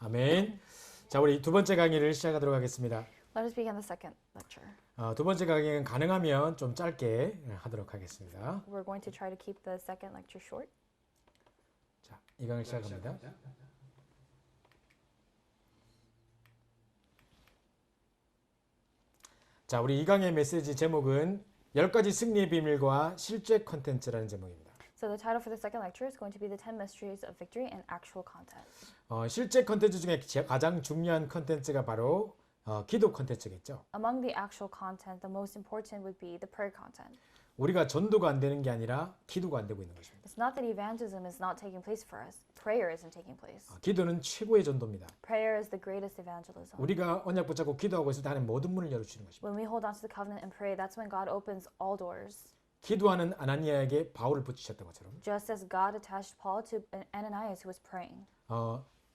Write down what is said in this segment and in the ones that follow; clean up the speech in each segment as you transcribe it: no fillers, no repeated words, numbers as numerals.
아멘. 자, 우리 두 번째 강의를 시작하도록 하겠습니다. Let us begin the second lecture. 두 번째 강의는 가능하면 좀 짧게 하도록 하겠습니다. We're going to try to keep the second lecture short. 자, 이 강의 시작합니다. 자, 우리 이 강의 메시지 제목은 10가지 승리의 비밀과 실제 컨텐츠라는 제목입니다. So the title for the second lecture is going to be the 10 mysteries of victory and actual content. 실제 컨텐츠 중에 가장 중요한 컨텐츠가 바로 기도 컨텐츠겠죠. Among the actual content, the most important would be the prayer content. 우리가 전도가 안 되는 게 아니라 기도가 안 되고 있는 것입니다. It's not that evangelism is not taking place for us. Prayer isn't taking place. 기도는 최고의 전도입니다. Prayer is the greatest evangelism. 우리가 언약 붙잡고 기도하고 있을 때 하나님 모든 문을 열어주시는 것입니다. When we hold on to the covenant and pray, that's when God opens all doors. 기도하는 아나니아에게 바울을 붙이셨던 것처럼 Just as God attached Paul to Ananias who was praying.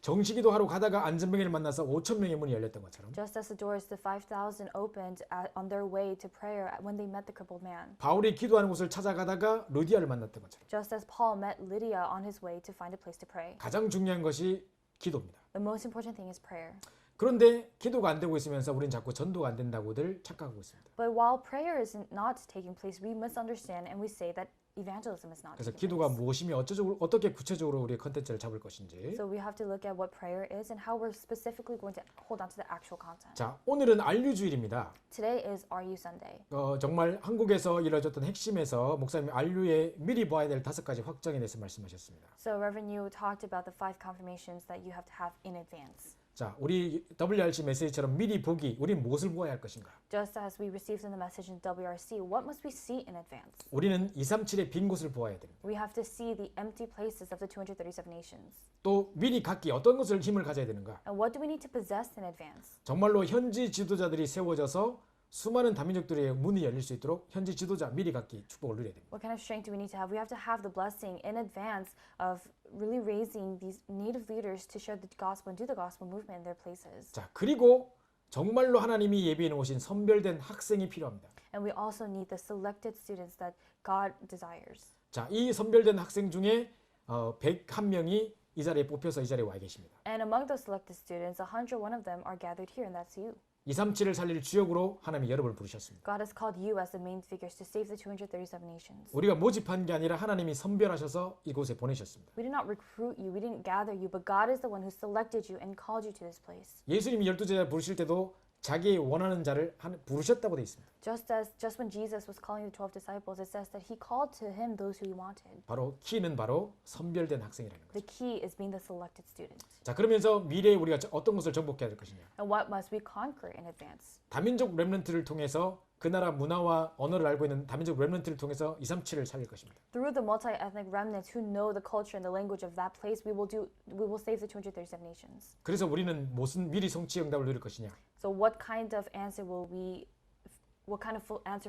정시기도 하러 가다가 안전병을 만나서 5천 명의 문이 열렸던 것처럼 Just as the doors to 5,000 opened on their way to prayer when they met the crippled man. 바울이 기도하는 곳을 찾아가다가 루디아를 만났던 것처럼 Just as Paul met Lydia on his way to find a place to pray. 가장 중요한 것이 기도입니다. The most important thing is prayer. 그런데 기도가 안 되고 있으면서 우리는 자꾸 전도가 안 된다고들 착각하고 있습니다. But while prayer is not taking place, we misunderstand and we say that evangelism is not 그래서 taking 기도가 place. 무엇이며 어떻게 구체적으로 우리의 컨텐츠를 잡을 것인지. So we have to look at what prayer is and how we're specifically going to hold on to the actual content. 자, 오늘은 안류주일입니다. Today is RU Sunday. 정말 한국에서 이루어졌던 핵심에서 목사님 안류에 미리 봐야 될 5가지 확정에 대해서 말씀하셨습니다. So Reverend Yu talked about the 5 confirmations that you have to have in advance. 자, 우리 WRC 메시지처럼 미리 보기, 우린 무엇을 보아야 할 것인가? Just as we received in the message in WRC, what must we see in advance? 우리는 237의 빈 곳을 보아야 됩니다. We have to see the empty places of the 237 nations. 또 미리 갖기 어떤 것을 힘을 가져야 되는가? And what do we need to possess in advance? 정말로 현지 지도자들이 세워져서 수많은 다민족들의 문이 열릴 수 있도록 현지 지도자 미리 갖기 축복을 누려야 됩니다. What kind of strength do we need to have? We have to have the blessing in advance of really raising these native leaders to share the gospel and do the gospel movement in their places. 자, 그리고 정말로 하나님이 예비해 놓으신 선별된 학생이 필요합니다. And we also need the selected students that God desires. 자, 이 선별된 학생 중에 101명이 이 자리에 뽑혀서 이 자리에 와 계십니다. And among those selected students, 101 of them are gathered here, and that's you. 237을 살릴 주역으로 하나님이 여러분을 부르셨습니다. God has called you as the main figures to save the 237 nations. 우리가 모집한 게 아니라 하나님이 선별하셔서 이곳에 보내셨습니다. We did not recruit you, we didn't gather you, but God is the one who selected you and called you to this place. 예수님이 12제자 부르실 때도 자기 원하는 자를 부르셨다고 되어 있습니다. Just when Jesus was calling the 12 disciples, it says that he called to him those who he wanted. 바로 키는 바로 선별된 학생이라는 거죠. The key is being the selected student. 자, 그러면서 미래에 우리가 어떤 것을 정복해야 될 것이냐? And what must we conquer in advance? 다민족 렘넌트를 통해서 그 나라 문화와 언어를 알고 있는 다민족 렘넌트를 통해서 237을 살릴 것입니다. Through the multi-ethnic remnants who know the culture and the language of that place, we will save the 237 nations. 그래서 우리는 무슨 미리 성취 응답을 누릴 것이냐? So what kind of answer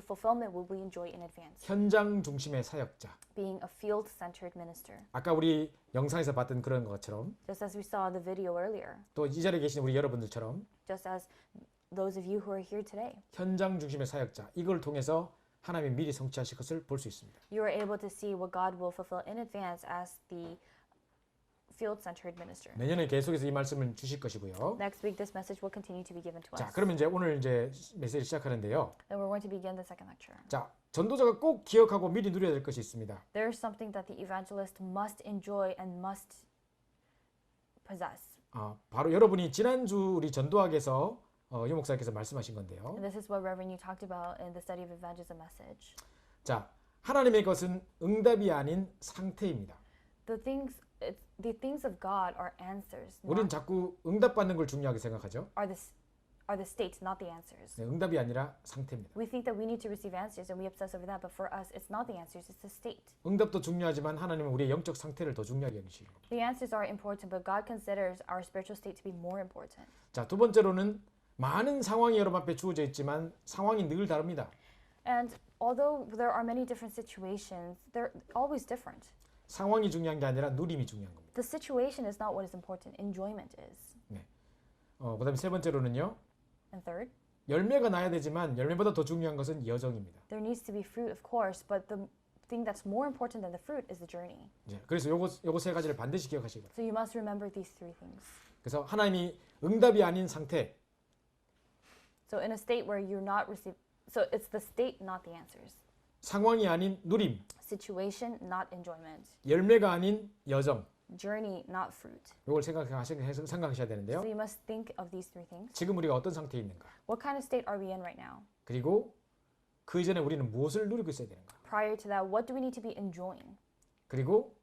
fulfillment will we enjoy in advance? 현장 중심의 사역자. Being a field-centered minister. 아까 우리 영상에서 봤던 그런 것처럼 Just as we saw in the video earlier. 또 이 자리에 계신 우리 여러분들처럼 Just as those of you who are here today. 현장 중심의 사역자. 이걸 통해서 하나님이 미리 성취하실 것을 볼 수 있습니다. You are able to see what God will fulfill in advance as the field-centered minister. 내년에 계속해서 이 말씀을 주실 것이고요. Next week, this message will continue to be given to us. 자, 그러면 이제 오늘 이제 메시지 시작하는데요. Then we're going to begin the second lecture. 자, 전도자가 꼭 기억하고 미리 누려야 될 것이 있습니다. There is something that the evangelist must enjoy and must possess. 바로 여러분이 지난주 우리 전도학에서 유 목사님께서 말씀하신 건데요. And this is what Reverend you talked about in the study of evangelism message. 자, 하나님의 것은 응답이 아닌 상태입니다. The things of God are answers. 우리는 자꾸 응답받는 걸 중요하게 생각하죠. Are the states, not the answers. 네, 응답이 아니라 상태입니다. We think that we need to receive answers and we obsess over that, but for us, it's not the answers, it's the state. 응답도 중요하지만 하나님은 우리의 영적 상태를 더 중요하게 여기시는 겁니다. The answers are important, but God considers our spiritual state to be more important. 자, 두 번째로는 많은 상황이 여러분 앞에 주어져 있지만 상황이 늘 다릅니다. And although there are many different situations, they're always different. 상황이 중요한 게 아니라 누림이 중요한 겁니다. The situation is not what is important, enjoyment is. 네. 그다음에 세 번째로는요. And third, 열매가 나야 되지만 열매보다 더 중요한 것은 여정입니다. there needs to be fruit, of course, but the thing that's more important than the fruit is the journey. 그래서 요거 세 가지를 반드시 기억하시기 바랍니다. So you must remember these 3 things. 그래서 하나님이 응답이 아닌 상태, So in a state where you're not receiving, so it's the state, not the answers. 상황이 아닌 누림, Situation, not enjoyment. 열매가 아닌 여정. Journey, not fruit. 이걸 생각하셔야 되는데요. So you must think of these three things. 지금 우리가 어떤 상태에 있는가? What kind of state are we in right now? 그리고 그 이전에 우리는 무엇을 누리고 있어야 되는가? Prior to that, what do we need to be enjoying? 그리고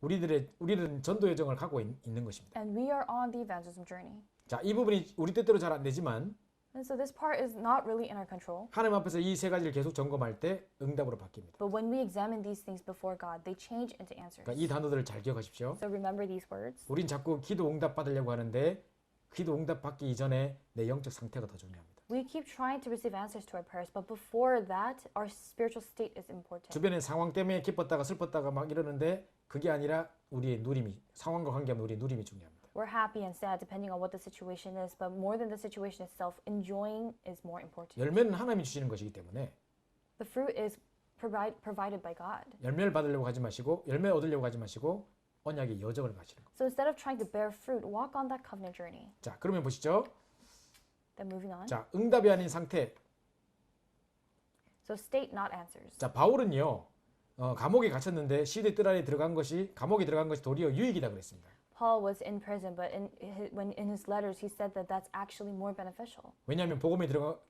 우리는 전도 여정을 가고 있는 것입니다. And we are on the evangelism journey. 자, 이 부분이 우리 뜻대로 잘 안 되지만 And so this part is not really in our control. 하나님 앞에서 이 세 가지를 계속 점검할 때 응답으로 바뀝니다. But when we examine these things before God, they change into answers. 그러니까 이 단어들을 잘 기억하십시오. So remember these words. 우린 자꾸 기도 응답 받으려고 하는데 기도 응답 받기 이전에 내 영적 상태가 더 중요합니다. We keep trying to receive answers to our prayers, but before that, our spiritual state is important. 주변의 상황 때문에 기뻤다가 슬펐다가 막 이러는데 그게 아니라 우리의 누림이 상황과 관계없는 우리의 누림이 중요합니다. We're happy and sad depending on what the situation is, but more than the situation itself, enjoying is more important. 열매는 하나님이 주시는 것이기 때문에 The fruit is provided by God. 열매를 받으려고 하지 마시고 열매 얻으려고 하지 마시고 언약의 여정을 가시는 것. So instead of trying to bear fruit, walk on that covenant journey. 자, 그러면 보시죠. Then moving on. 자, 응답이 아닌 상태. So state, not answers. 자, 바울은요. 감옥에 갇혔는데 시대 뜰 안에 감옥에 들어간 것이 도리어 유익이다 그랬습니다. Paul was in prison, but when in his letters he said that that's actually more beneficial. 왜냐하면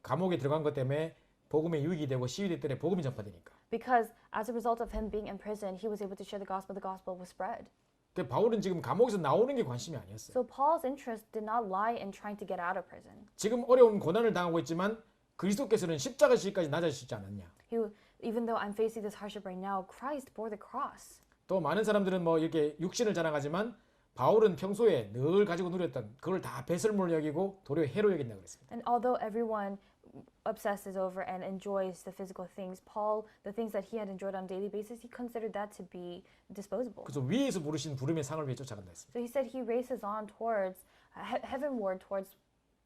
감옥에 들어간 것 때문에 복음의 유익이 되고 시위대 뜰에 복음이 전파되니까. Because as a result of him being in prison, he was able to share the gospel was spread. 그 바울은 지금 감옥에서 나오는 게 관심이 아니었어요. So Paul's interest did not lie in trying to get out of prison. 지금 어려운 고난을 당하고 있지만 그리스도께서는 십자가 지기까지 낮아지지 않았냐. Even though I'm facing this hardship right now, Christ bore the cross. 또 많은 사람들은 뭐 이렇게 육신을 자랑하지만 바울은 평소에 늘 가지고 누렸던 그걸 다 배설물 여기고 도리어 해로 여긴다 그랬습니다. And although everyone obsesses over and enjoys the physical things, Paul, the things that he had enjoyed on a daily basis, he considered that to be disposable. 그래서 위에서 부르신 부름의 상을 위해 쫓아간다 했습니다. So he said he races on towards heavenward towards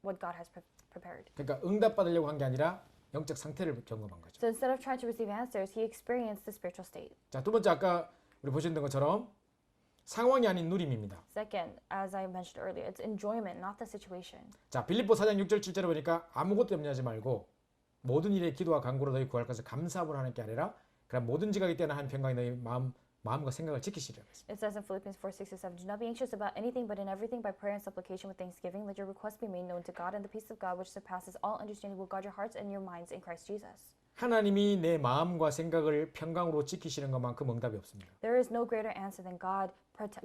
what God has prepared. 그러니까 응답 받으려고 한 게 아니라 영적 상태를 경험한 거죠. So instead of trying to receive answers, he experienced the spiritual state. 자, 두 번째 아까 우리 보셨던 것처럼 상황이 아닌 누림입니다. Second, as I mentioned earlier, it's enjoyment, not the situation. 자, 빌립보 4장 6절 7절에 보니까 아무것도 염려하지 말고 모든 일에 기도와 간구로 너희 구할 것을 감사함으로 하는 게 아니라 그럼 모든 지각이 뛰어난 한 평강이 너희 마음과 생각을 지키시리라 했습니다. It says in Philippians 4:6-7, do not be anxious about anything, but in everything by prayer and supplication with thanksgiving, let your requests be made known to God, and the peace of God, which surpasses all understanding, will guard your hearts and your minds in Christ Jesus. 하나님이 내 마음과 생각을 평강으로 지키시는 것만큼 응답이 없습니다. There is no greater answer than God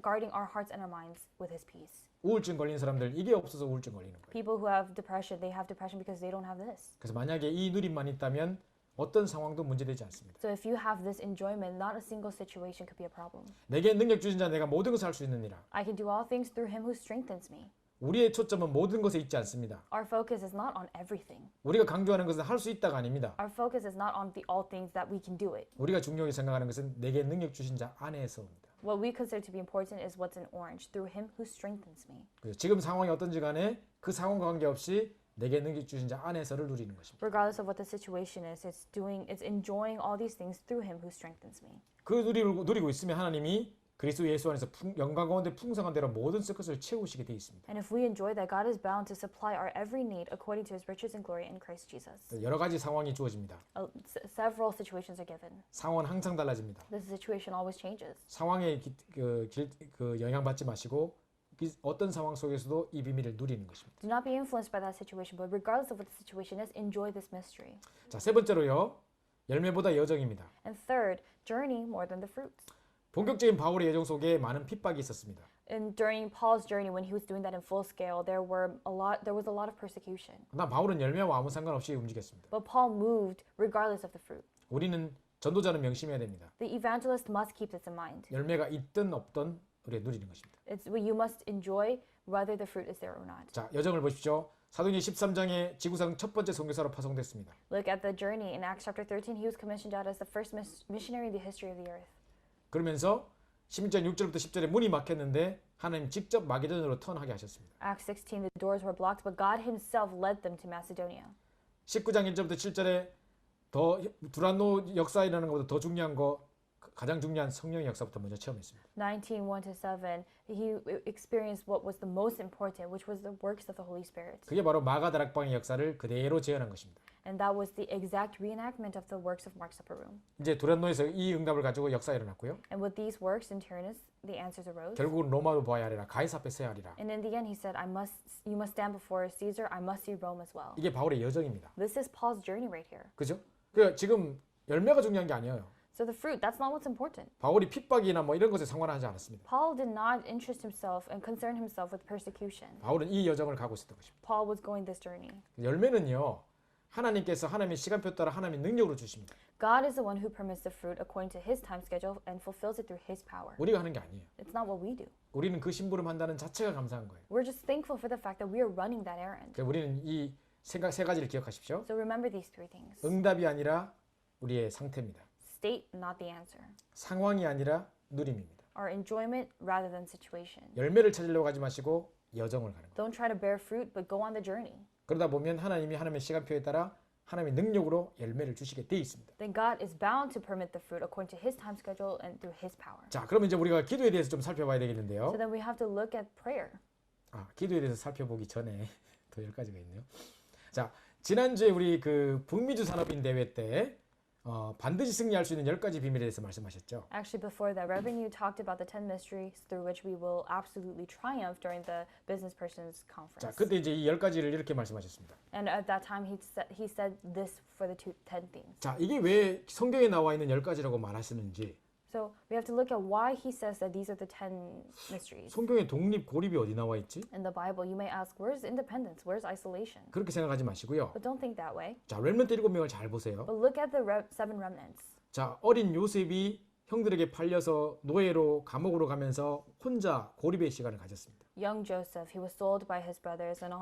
guarding our hearts and our minds with His peace. 우울증 걸린 사람들 이게 없어서 우울증 걸리는 거예요. People who have depression, they have depression because they don't have this. 그래서 만약에 이 누림만 있다면 어떤 상황도 문제되지 않습니다. So if you have this enjoyment, not a single situation could be a problem. 내게 능력 주신 자 내가 모든 것을 할 수 있느니라. I can do all things through Him who strengthens me. 우리의 초점은 모든 것에 있지 않습니다. Our focus is not on everything. 우리가 강조하는 것은 할 수 있다가 아닙니다. Our focus is not on the all things that we can do it. 우리가 중요하게 생각하는 것은 내게 능력 주신 자 안에서입니다. What we consider to be important is what's in orange, through Him who strengthens me. 그래서 지금 상황이 어떤지 간에 그 상황과 관계없이 내게 능력 주신 자 안에서를 누리는 것입니다. Regardless of what the situation is, it's enjoying all these things through Him who strengthens me. 그 누리고 있으면 하나님이 그리스도 예수 안에서 영광 가운데 풍성한 대로 모든 것을 채우시게 되어 있습니다. And if we enjoy that, God is bound to supply our every need according to His riches and glory in Christ Jesus. 여러 가지 상황이 주어집니다. Several situations are given. 상황은 항상 달라집니다. The situation always changes. 상황에 영향받지 마시고 어떤 상황 속에서도 이 비밀을 누리는 것입니다. Do not be influenced by that situation, but regardless of what the situation is, enjoy this mystery. 자, 세 번째로요. 열매보다 여정입니다. And third, journey more than the fruits. 본격적인 바울의 여정 속에 많은 핍박이 있었습니다. And during Paul's journey, when he was doing that in full scale, there was a lot of persecution. 그러나 바울은 열매와 아무 상관없이 움직였습니다. But Paul moved regardless of the fruit. 우리는 전도자는 명심해야 됩니다. The evangelist must keep this in mind. 열매가 있든 없든 우리가 누리는 것입니다. It's what you must enjoy, whether the fruit is there or not. 자, 여정을 보십시오. 사도행전 13장에 지구상 첫 번째 선교사로 파송됐습니다. Look at the journey in Acts chapter 13. He was commissioned out as the first missionary in the history of the earth. 그러면서 16장 6절부터 10절에 문이 막혔는데 하나님 직접 마게도냐로 턴하게 하셨습니다. Acts 16, the doors were blocked, but God Himself led them to Macedonia. 19장 1절부터 7절에 더 두란노 역사이라는 것보다 더 중요한 거 가장 중요한 성령의 역사부터 먼저 체험했습니다. 19:1-7, he experienced what was the most important, which was the works of the Holy Spirit. 그게 바로 마가다락방의 역사를 그대로 재현한 것입니다. And that was the exact reenactment of the works of Mark's Upper Room. 이제 두란노에서 이 응답을 가지고 역사가 일어났고요. And with these works in Tyrannus, the answers arose. 결국은 로마도 보아야 하리라, 가이사 앞에 서야 하리라. And in the end, he said, you must stand before Caesar, I must see Rome as well. 이게 바울의 여정입니다. This is Paul's journey right here. 그죠? 그 지금 열매가 중요한 게 아니에요. So the fruit, that's not what's important. 바울이 핍박이나 뭐 이런 것에 상관하지 않았습니다. Paul did not interest himself and concern himself with persecution. 바울은 이 여정을 가고 있었던 것입니다. Paul was going this journey. 열매는요, 하나님께서 하나님의 시간표 따라 하나님의 능력으로 주십니다. God is the one who permits the fruit according to his time schedule and fulfills it through his power. 우리가 하는 게 아니에요. It's not what we do. 우리는 그 심부름 한다는 자체가 감사한 거예요. We're just thankful for the fact that we are running that errand. 그러니까 우리는 이 생각 세 가지를 기억하십시오. So remember these three things. 응답이 아니라 우리의 상태입니다. State, not the answer. 상황이 아니라 누림입니다. Our enjoyment rather than situation. 열매를 찾으려고 하지 마시고 여정을 가는 거예요. Don't try to bear fruit, but go on the journey. 그러다 보면 하나님이 하나님의 시간표에 따라 하나님의 능력으로 열매를 주시게 돼 있습니다. Then God is bound to permit the fruit according to his time schedule and through his power. 자, 그럼 이제 우리가 기도에 대해서 좀 살펴봐야 되겠는데요. So then we have to look at prayer. 기도에 대해서 살펴보기 전에 더 10가지가 있네요. 자, 지난주에 우리 그 북미주 산업인 대회 때 반드시 승리할 수 있는 10가지 비밀에 대해서 말씀하셨죠. Actually, before that, Reverend, you talked about the 10 mysteries through which we will absolutely triumph during the business person's 자, conference. 그때 이제 이 10가지를 이렇게 말씀하셨습니다. And at that time, he said this for the 10 things. 자, 이게 왜 성경에 나와 있는 10가지라고 말하시는지, So we have to look at why he says that these are the 10 mysteries. 성경에 독립, 고립이 어디 나와 있지? In the Bible, you may ask, where's independence? Where's isolation? 그렇게 생각하지 마시고요. But don't think that way. 자, 렘넌트 7명을 잘 보세요. But look at the 7 remnants. 자, 어린 요셉이 형들에게 팔려서 노예로 감옥으로 가면서 혼자 고립의 시간을 가졌습니다. Young Joseph, he was sold by his brothers, and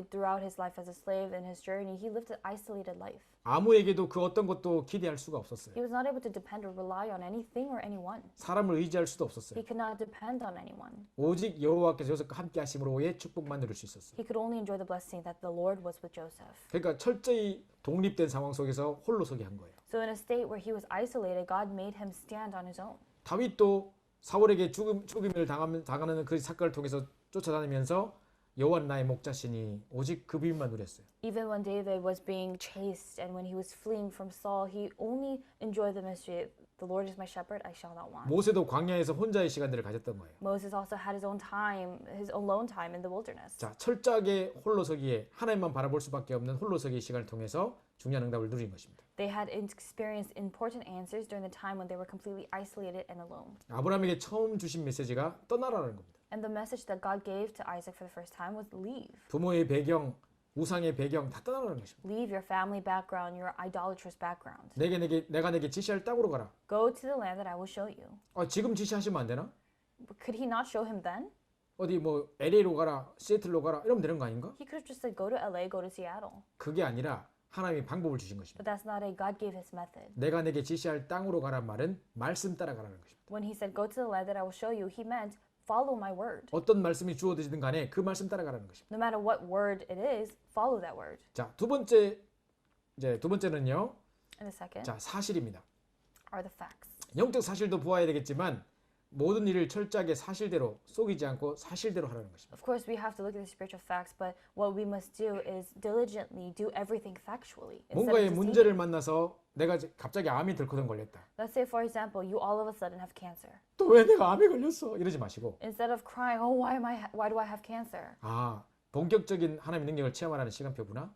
throughout his life as a slave in his journey, he lived an isolated life. 아무에게도 그 어떤 것도 기대할 수가 없었어요. He was not able to depend or rely on anything or anyone. 사람을 의지할 수도 없었어요. He could not depend on anyone. 오직 여호와께서 요셉과 함께 하심으로의 축복만 누릴 수 있었어요. He could only enjoy the blessing that the Lord was with Joseph. 그러니까 철저히 독립된 상황 속에서 홀로 서게 한 거예요. So in a state where he was isolated, God made him stand on his own. 다윗도 사울에게 죽임을 당하는 그 사건을 통해서 쫓아다니면서 여호와는 나의 목자시니 오직 그 비밀만 누렸어요. Even when David was being chased and when he was fleeing from Saul, he only enjoyed the mystery. The Lord is my shepherd, I shall not want. 모세도 광야에서 혼자의 시간들을 가졌던 거예요. Moses also had his own time, his alone time in the wilderness. 자, 철저하게 홀로서기에 하나님만 바라볼 수밖에 없는 홀로서기의 시간을 통해서 중요한 응답을 누린 것입니다. They had experienced important answers during the time when they were completely isolated and alone. 아브라함에게 처음 주신 메시지가 떠나라는 겁니다. And the message that God gave to Isaac for the first time was leave. 부모의 배경, 우상의 배경 다 떠나라는 것입니다. Leave your family background, your idolatrous background. 내가 내게 지시할 땅으로 가라. Go to the land that I will show you. 지금 지시하시면 안 되나? Could he not show him then? 어디 뭐 LA로 가라, 시애틀로 가라 이러면 되는 거 아닌가? He could have just said go to LA, go to Seattle. 그게 아니라 하나님이 방법을 주신 것입니다. But that's not it. God gave his method. 내가 내게 지시할 땅으로 가란 말은 말씀 따라가라는 것입니다. When he said go to the land that I will show you, he meant follow my word. 어떤 말씀이 주어지든 간에 그 말씀 따라가라는 것입니다. No matter what word it is, follow that word. 자, 두 번째는요. And the second 자, 사실입니다. are the facts. 영적 사실도 보아야 되겠지만 모든 일을 철저하게 사실대로 속이지 않고 사실대로 하라는 것입니다. Of course, we have to look at the spiritual facts, but what we must do is diligently do everything factually. instead of 뭔가의 deceiving. 문제를 만나서 내가 갑자기 암이 덜커덩 걸렸다. Let's say, for example, you all of a sudden have cancer. 또 왜 내가 암에 걸렸어? 이러지 마시고 Instead of crying, oh, why do I have cancer? 본격적인 하나님의 능력을 체험하라는 시간표구나.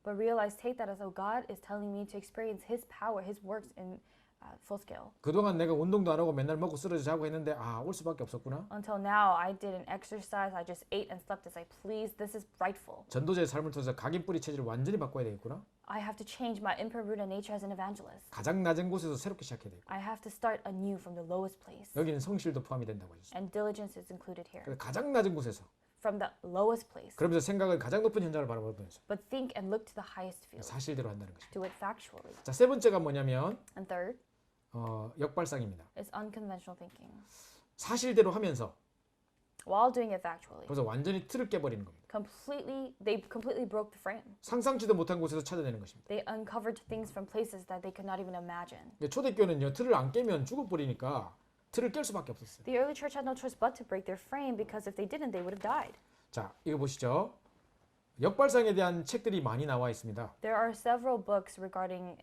But realize, take that as, oh, God is telling me to experience His power, His works in full scale. 그동안 내가 운동도 안 하고 맨날 먹고 쓰러져 자고 했는데 올 수밖에 없었구나. Until now, I didn't exercise. I just ate and slept as I pleased. This is rightful. 전도자의 삶을 통해서 각인 뿌리 체질을 완전히 바꿔야 되겠구나. I have to change my imperrooted nature as an evangelist. 가장 낮은 곳에서 새롭게 시작해야 되고. I have to start anew from the lowest place. 여기는 성실도 포함이 된다고 하셨어요. And diligence is included here. 그래서 가장 낮은 곳에서 From the lowest place. 그러면서 생각은 가장 높은 현장을 바라보면서 But think and look to the highest field. 사실대로 한다는 것입니다. Do it factually. 자, 세 번째가 뭐냐면 And third 역발상입니다. is unconventional thinking. 사실대로 하면서 while doing it factually. 그래서 완전히 틀을 깨버리는 겁니다. They completely broke the frame. 상상치도 못한 곳에서 찾아내는 것입니다. They uncovered things from places that they could not even imagine. 초대교회는요, 틀을 안 깨면 죽어버리니까 틀을 깰 수밖에 없었어요. The early church had no choice but to break their frame because if they didn't, they would have died. 자, 이거 보시죠. 역발상에 대한 책들이 많이 나와 있습니다. There are several books regarding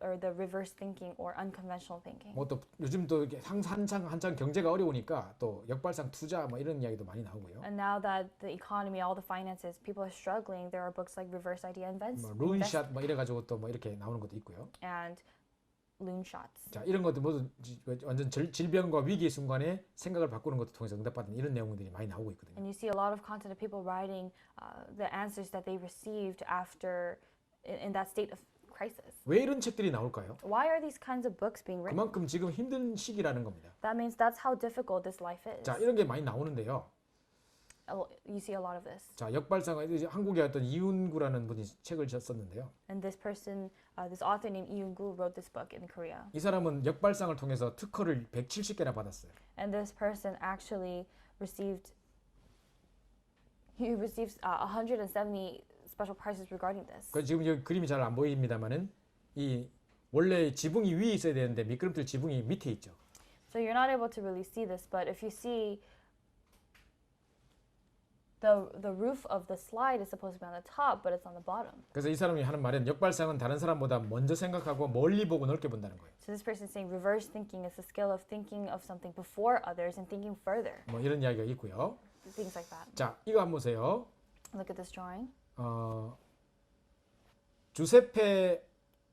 the reverse thinking or unconventional thinking. 뭐 또 요즘 또 이렇게 한창 경제가 어려우니까 또 역발상 투자 뭐 이런 이야기도 많이 나오고요. And now that the economy, all the finances, people are struggling, there are books like Reverse Idea 뭐 룬샷 뭐 이래 가지고 또 뭐 이렇게 나오는 것도 있고요. and loonshots. 자, 이런 것도 모두 완전 질병과 위기의 순간에 생각을 바꾸는 것도 통해서 응답받는 이런 내용들이 많이 나오고 있거든요. And you see a lot of content of people writing the answers that they received after in that state of crisis. 왜 이런 책들이 나올까요? Why are these kinds of books being written? 그만큼 지금 힘든 시기라는 겁니다. That means that's how difficult this life is. 자, 이런 게 많이 나오는데요. You see a lot of this. 자, 역발상 한국의 어떤 이윤구라는 분이 책을 썼는데요. And this person, this author named Yoon-gu wrote this book in Korea. 이 사람은 역발상을 통해서 특허를 170개나 받았어요. And this person actually received 170 special prizes regarding this. 그 지금 여기 그림이 잘 안 보입니다만은 이 원래 지붕이 위에 있어야 되는데 미끄럼틀 지붕이 밑에 있죠. So you're not able to really see this, but if you see the roof of the slide is supposed to be on the top, but it's on the bottom. 그래서 이 사람이 하는 말은 역발상은 다른 사람보다 먼저 생각하고 멀리 보고 넓게 본다는 거예요. So this person is saying reverse thinking is the skill of thinking of something before others and thinking further. 뭐 이런 이야기가 있고요. Things like that. 자, 이거 한번 보세요. Look at this drawing. 주세페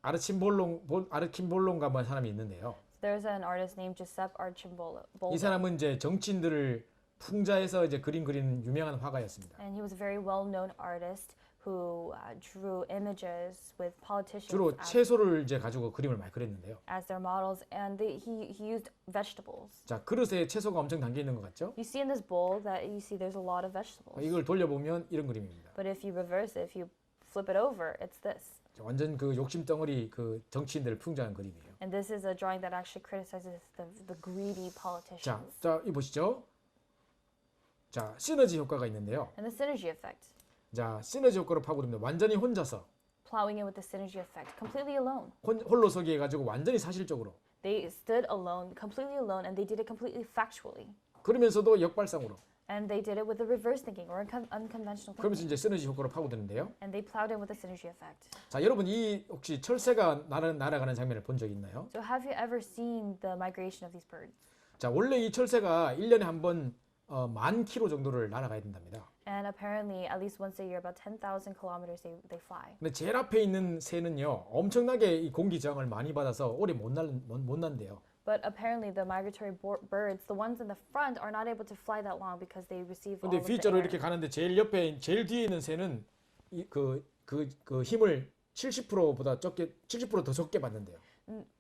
아르킴볼론가 뭐 사람이 있는데요. There's an artist named Giuseppe Arcimboldo. 이 사람은 이제 정치인들을 풍자해서 이제 그리는 유명한 화가였습니다. And he was a very well-known artist who drew images with politicians 주로 채소를 이제 가지고 그림을 많이 그렸는데요. as their models, and he used vegetables. 자, 그릇에 채소가 엄청 담겨 있는 것 같죠? You see in this bowl that you see there's a lot of vegetables. 이걸 돌려보면 이런 그림입니다. But if you reverse it, if you flip it over, it's this. 완전 그 욕심 덩어리 그 정치인들을 풍자한 그림이에요. And this is a drawing that actually criticizes the greedy politicians. 자, 이 보시죠. 자, 시너지 효과가 있는데요. And the synergy effect. 자, 시너지 효과로 파고듭니다. 완전히 혼자서 Plowing in with the synergy effect, completely alone. 홀로 서기 해가지고 완전히 사실적으로. They stood alone, completely alone, and they did it completely factually. 그러면서도 역발상으로. And they did it with the reverse thinking or unconventional 그러면서 thinking. 이제 시너지 효과로 파고드는데요. And they plowed in with the synergy effect. 자, 여러분 이 혹시 철새가 날아가는 장면을 본 적 있나요? So have you ever seen the migration of these birds? 자, 원래 이 철새가 1년에 한 번 10,000km 정도를 날아가야 된답니다. And apparently, at least once a year, about 10,000 kilometers they fly. 근데 제일 앞에 있는 새는요, 엄청나게 이 공기 저항을 많이 받아서 오래 못 난대요. But apparently, the migratory birds, the ones in the front, are not able to fly that long because they receive all 근데 of the V자로 air. 이렇게 가는데 제일 뒤에 있는 새는 그 힘을 70%보다 70% 더 적게 받는데요.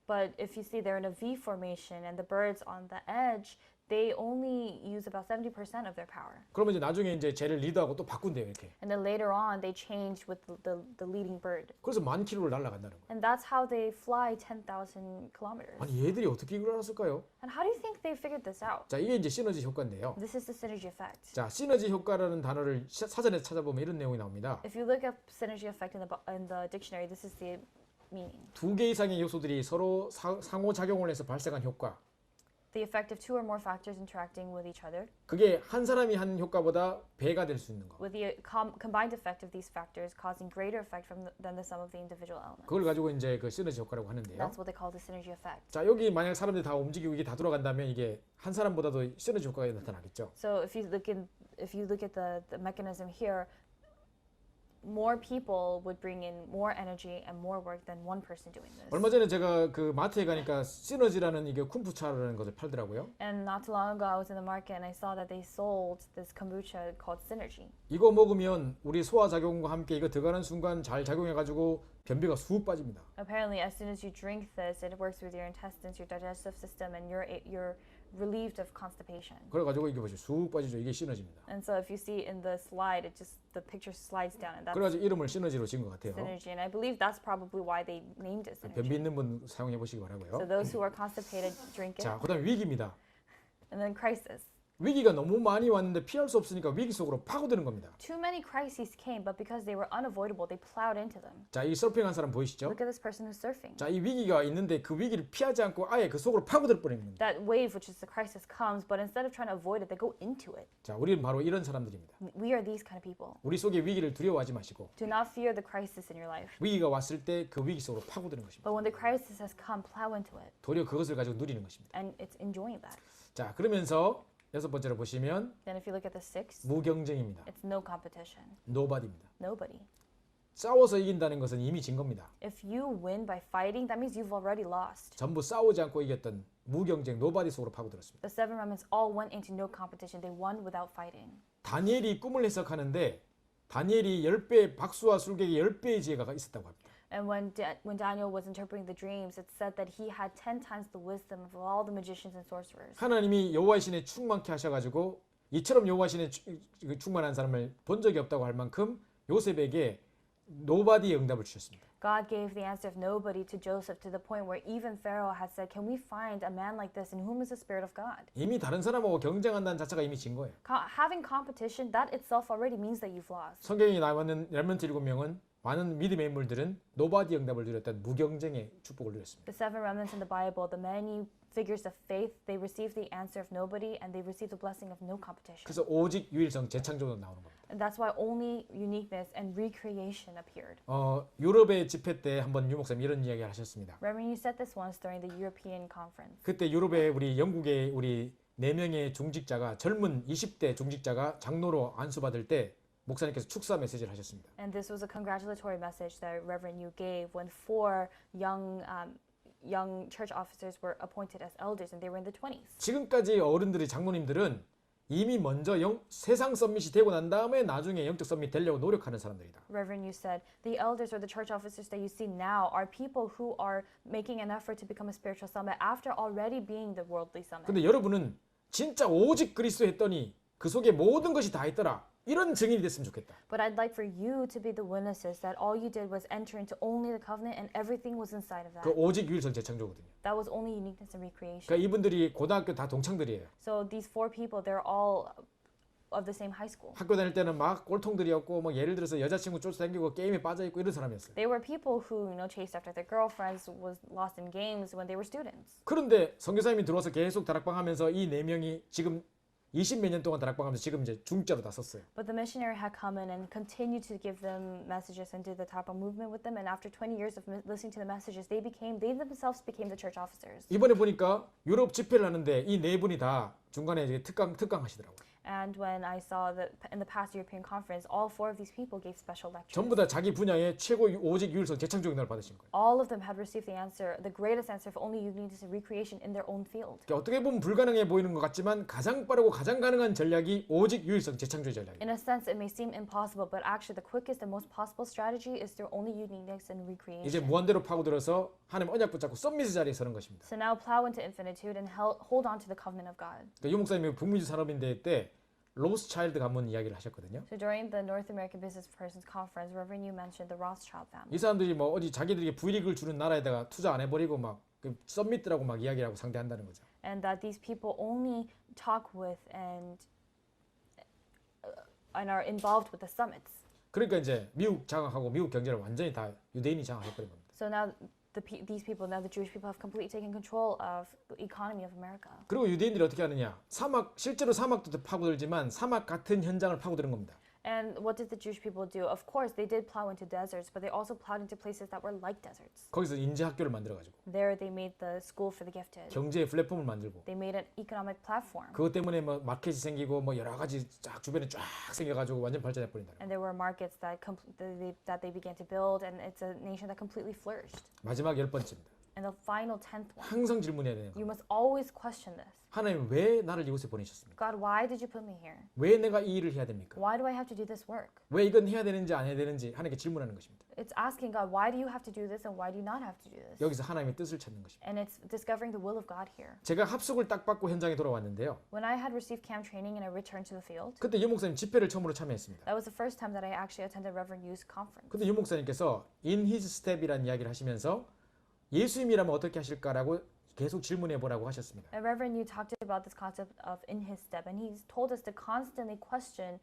But if you see they're in a V formation and the birds on the edge, they only use about 70% of their power. 그러면 이제 나중에 이제 쟤를 리드하고 또 바꾼대요, 이렇게. And then later on, they change with the leading bird. 그래서 10,000km를 날아간다는 거예요. And that's how they fly 10,000 kilometers. 아니 얘들이 어떻게 이걸 알았을까요? And how do you think they figured this out? 자, 이게 이제 시너지 효과인데요. This is the synergy effect. 자, 시너지 효과라는 단어를 사전에 찾아보면 이런 내용이 나옵니다. If you look up synergy effect in the dictionary, this is the meaning. 2개 이상의 요소들이 서로 상호작용을 해서 발생한 효과. The effect of two or more factors interacting with each other, 그게 한 사람이 한 효과보다 배가 될 수 있는 거. with the combined effect of these factors causing greater effect than the sum of the individual elements. 그걸 가지고 이제 그 시너지 효과라고 하는데요. That's what they call the synergy effect. 자, 여기 만약 사람들이 다 움직이고 이게 다 돌아간다면 이게 한 사람보다도 시너지 효과가 나타나겠죠. So if you look at the mechanism here, more people would bring in more energy and more work than one person doing this. 얼마 전에 제가 그 마트에 가니까 시너지라는 이게 쿰푸차라는 것을 팔더라고요. And not too long ago, I was in the market and I saw that they sold this kombucha called Synergy. 이거 먹으면 우리 소화 작용과 함께 이거 들어가는 순간 잘 작용해 가지고 변비가 쑥 빠집니다. Apparently, as soon as you drink this, it works with your intestines, your digestive system, and you're relieved of constipation. 그래 가지고 이게 보시죠. 쑥 빠지죠. 이게 시너지입니다. And so if you see in the slide, the picture slides down, and 그래 that's 가지고 이름을 시너지로 지은 것 같아요. Synergy. And I believe that's probably why they named it 변비 Synergy. 있는 분 사용해 보시기 바라고요. So those who are constipated drink it. 자, 그다음에 위기입니다. And then crisis. 위기가 너무 많이 왔는데 피할 수 없으니까 위기 속으로 파고드는 겁니다. Too many crises came, but because they were unavoidable, they plowed into them. 자, 이 서핑한 사람 보이시죠? Look at this person who's surfing. 자, 이 위기가 있는데 그 위기를 피하지 않고 아예 그 속으로 파고들 뻔한 겁니다. That wave, which is the crisis, comes, but instead of trying to avoid it, they go into it. 자, 우리는 바로 이런 사람들입니다. We are these kind of people. 우리 속에 위기를 두려워하지 마시고 Do not fear the crisis in your life. 위기가 왔을 때 그 위기 속으로 파고드는 것입니다. But when the crisis has come, plow into it. 도리어 그것을 가지고 누리는 것입니다. And it's enjoying that. 자, 그러면서 여섯 번째로 보시면 Then if you look at the sixth, 무경쟁입니다. it's no competition. 노바디입니다. Nobody. 싸워서 이긴다는 것은 이미 진 겁니다. If you win by fighting, that means you've already lost. 전부 싸우지 않고 이겼던 무경쟁 노바디 속으로 파고들었습니다. The seven remnants all went into no competition. They won without fighting. 다니엘이 꿈을 해석하는데 다니엘이 10배 박수와 술객이 10배의 지혜가 있었다고 합니다. And when Daniel was interpreting the dreams, it said that he had 10 times the wisdom of all the magicians and sorcerers. 하나님이 여호와의 신에 충만케 하셔가지고 이처럼 여호와의 신에 충만한 사람을 본 적이 없다고 할 만큼 요셉에게 노바디의 응답을 주셨습니다. God gave the answer of nobody to Joseph to the point where even Pharaoh had said, "Can we find a man like this in whom is the Spirit of God?" 이미 다른 사람하고 경쟁한다는 자체가 이미 진 거예요. Having competition, that itself already means that you've lost. 성경에 나오는 렘넌트 7명은 많은 믿음의 인물들은 노바디 응답을 누렸던 무경쟁의 축복을 누렸습니다. The seven remnants in the Bible, the many figures of faith, they received the answer of nobody and they received the blessing of no competition. 그래서 오직 유일성 재창조로 나오는 겁니다. And that's why only uniqueness and recreation appeared. 유럽의 집회 때 한번 유 목사님 이런 이야기를 하셨습니다. Reverend, you said this once during the European conference. 그때 유럽의 우리 영국의 우리 4명의 중직자가 젊은 20대 중직자가 장로로 안수받을 때 목사님께서 축사 메시지를 하셨습니다. And this was a congratulatory message that Reverend you gave when four young church officers were appointed as elders and they were in the 20s. 지금까지 어른들이 장로님들은 이미 먼저 세상 썸밋이 되고 난 다음에 나중에 영적 썸밋 되려고 노력하는 사람들이다. Reverend, you said the elders or the church officers that you see now are people who are making an effort to become a spiritual summit after already being the worldly summit. 근데 여러분은 진짜 오직 그리스도 했더니 그 속에 모든 것이 다 있더라. 이런 증인이 됐으면 좋겠다. But I'd like for you to be the witnesses that all you did was enter into only the covenant and everything was inside of that. 그 오직 유일성 재창조거든요. That was only uniqueness and recreation. 그러니까 이분들이 고등학교 다 동창들이에요. So these four people, they're all of the same high school. 학교 다닐 때는 막 꼴통들이었고 뭐 예를 들어서 여자친구 쫓아다니고 게임에 빠져 있고 이런 사람이었어요. They were people who, chased after their girlfriends, was lost in games when they were students. 그런데 선교사님이 들어와서 계속 다락방하면서 이 4명이 지금 20몇 년 동안 다락방하면서 지금 이제 중자로 다 썼어요. But the missionary had come in and continued to give them messages and did the Tapa movement with them. And after 20 years of listening to the messages, they themselves became the church officers. 이번에 보니까 유럽 집회를 하는데 이 4분이 다 중간에 이제 특강 하시더라고요. And when I saw that in the past European conference, all four of these people gave special lectures. 전부 다 자기 분야의 최고 오직 유일성 재창조 응답을 받으신 거예요. All of them had received the greatest answer of only uniqueness and recreation in their own field. 그러니까 어떻게 보면 불가능해 보이는 것 같지만 가장 빠르고 가장 가능한 전략이 오직 유일성 재창조의 전략이에요. In a sense, it may seem impossible, but actually the quickest and most possible strategy is through only uniqueness and recreation. 이제 무한대로 파고들어서 하나님 언약 붙잡고 썸밋의 자리에 서는 것입니다. So now plow into infinitude and hold on to the covenant of God. 그러니까 유 목사님이 북미주 산업인대 때 로스차일드 가문 이야기를 하셨거든요. So during the North American Business Persons Conference, Reverend, you mentioned the Rothschild family. 이 사람들이 뭐 어디 자기들에게 불이익을 주는 나라에다가 투자 안 해버리고 막 썸밋들하고 막 이야기를 하고 상대한다는 거죠. And that these people only talk with and are involved with the summits. 그러니까 이제 미국 장악하고 미국 경제를 완전히 다 유대인이 장악해버린 겁니다. So now these people, now the Jewish people have completely taken control of the economy of America. 그리고 유대인들이 어떻게 하느냐? 실제로 사막도 파고들지만 사막 같은 현장을 파고드는 겁니다. And what did the Jewish people do? Of course, they did plow into deserts, but they also plowed into places that were like deserts. 거기서 인재 학교를 만들어가지고 There, they made the school for the gifted. 경제의 플랫폼을 만들고 They made an economic platform. 그것 때문에 뭐 마켓이 생기고 뭐 여러 가지 쫙 주변에 쫙 생겨가지고 완전 발전해 버린다. And there were markets that they began to build, and it's a nation that completely flourished. 마지막 10번째입니다. And the final 10th one, 항상 질문해야 되는 you 거. must always question this. 하나님 왜 나를 이곳에 보내셨습니까? God, why did you put me here? 왜 내가 이 일을 해야 됩니까? Why do I have to do this work? 왜 이건 해야 되는지 안 해야 되는지 하나님께 질문하는 것입니다. It's asking God, why do you have to do this and why do you not have to do this? 여기서 하나님의 뜻을 찾는 것입니다. And it's discovering the will of God here. 제가 합숙을 딱 받고 현장에 돌아왔는데요. When I had received camp training and I returned to the field, 그때 유 목사님 집회를 처음으로 참여했습니다. that was the first time that I actually attended Reverend Yu's conference. 근데 유 목사님께서 in his step이라는 이야기를 하시면서 예수님이라면 어떻게 하실까라고 계속 질문해 보라고 하셨습니다. And Reverend, you talked about this concept of in His step, and He's told us to constantly question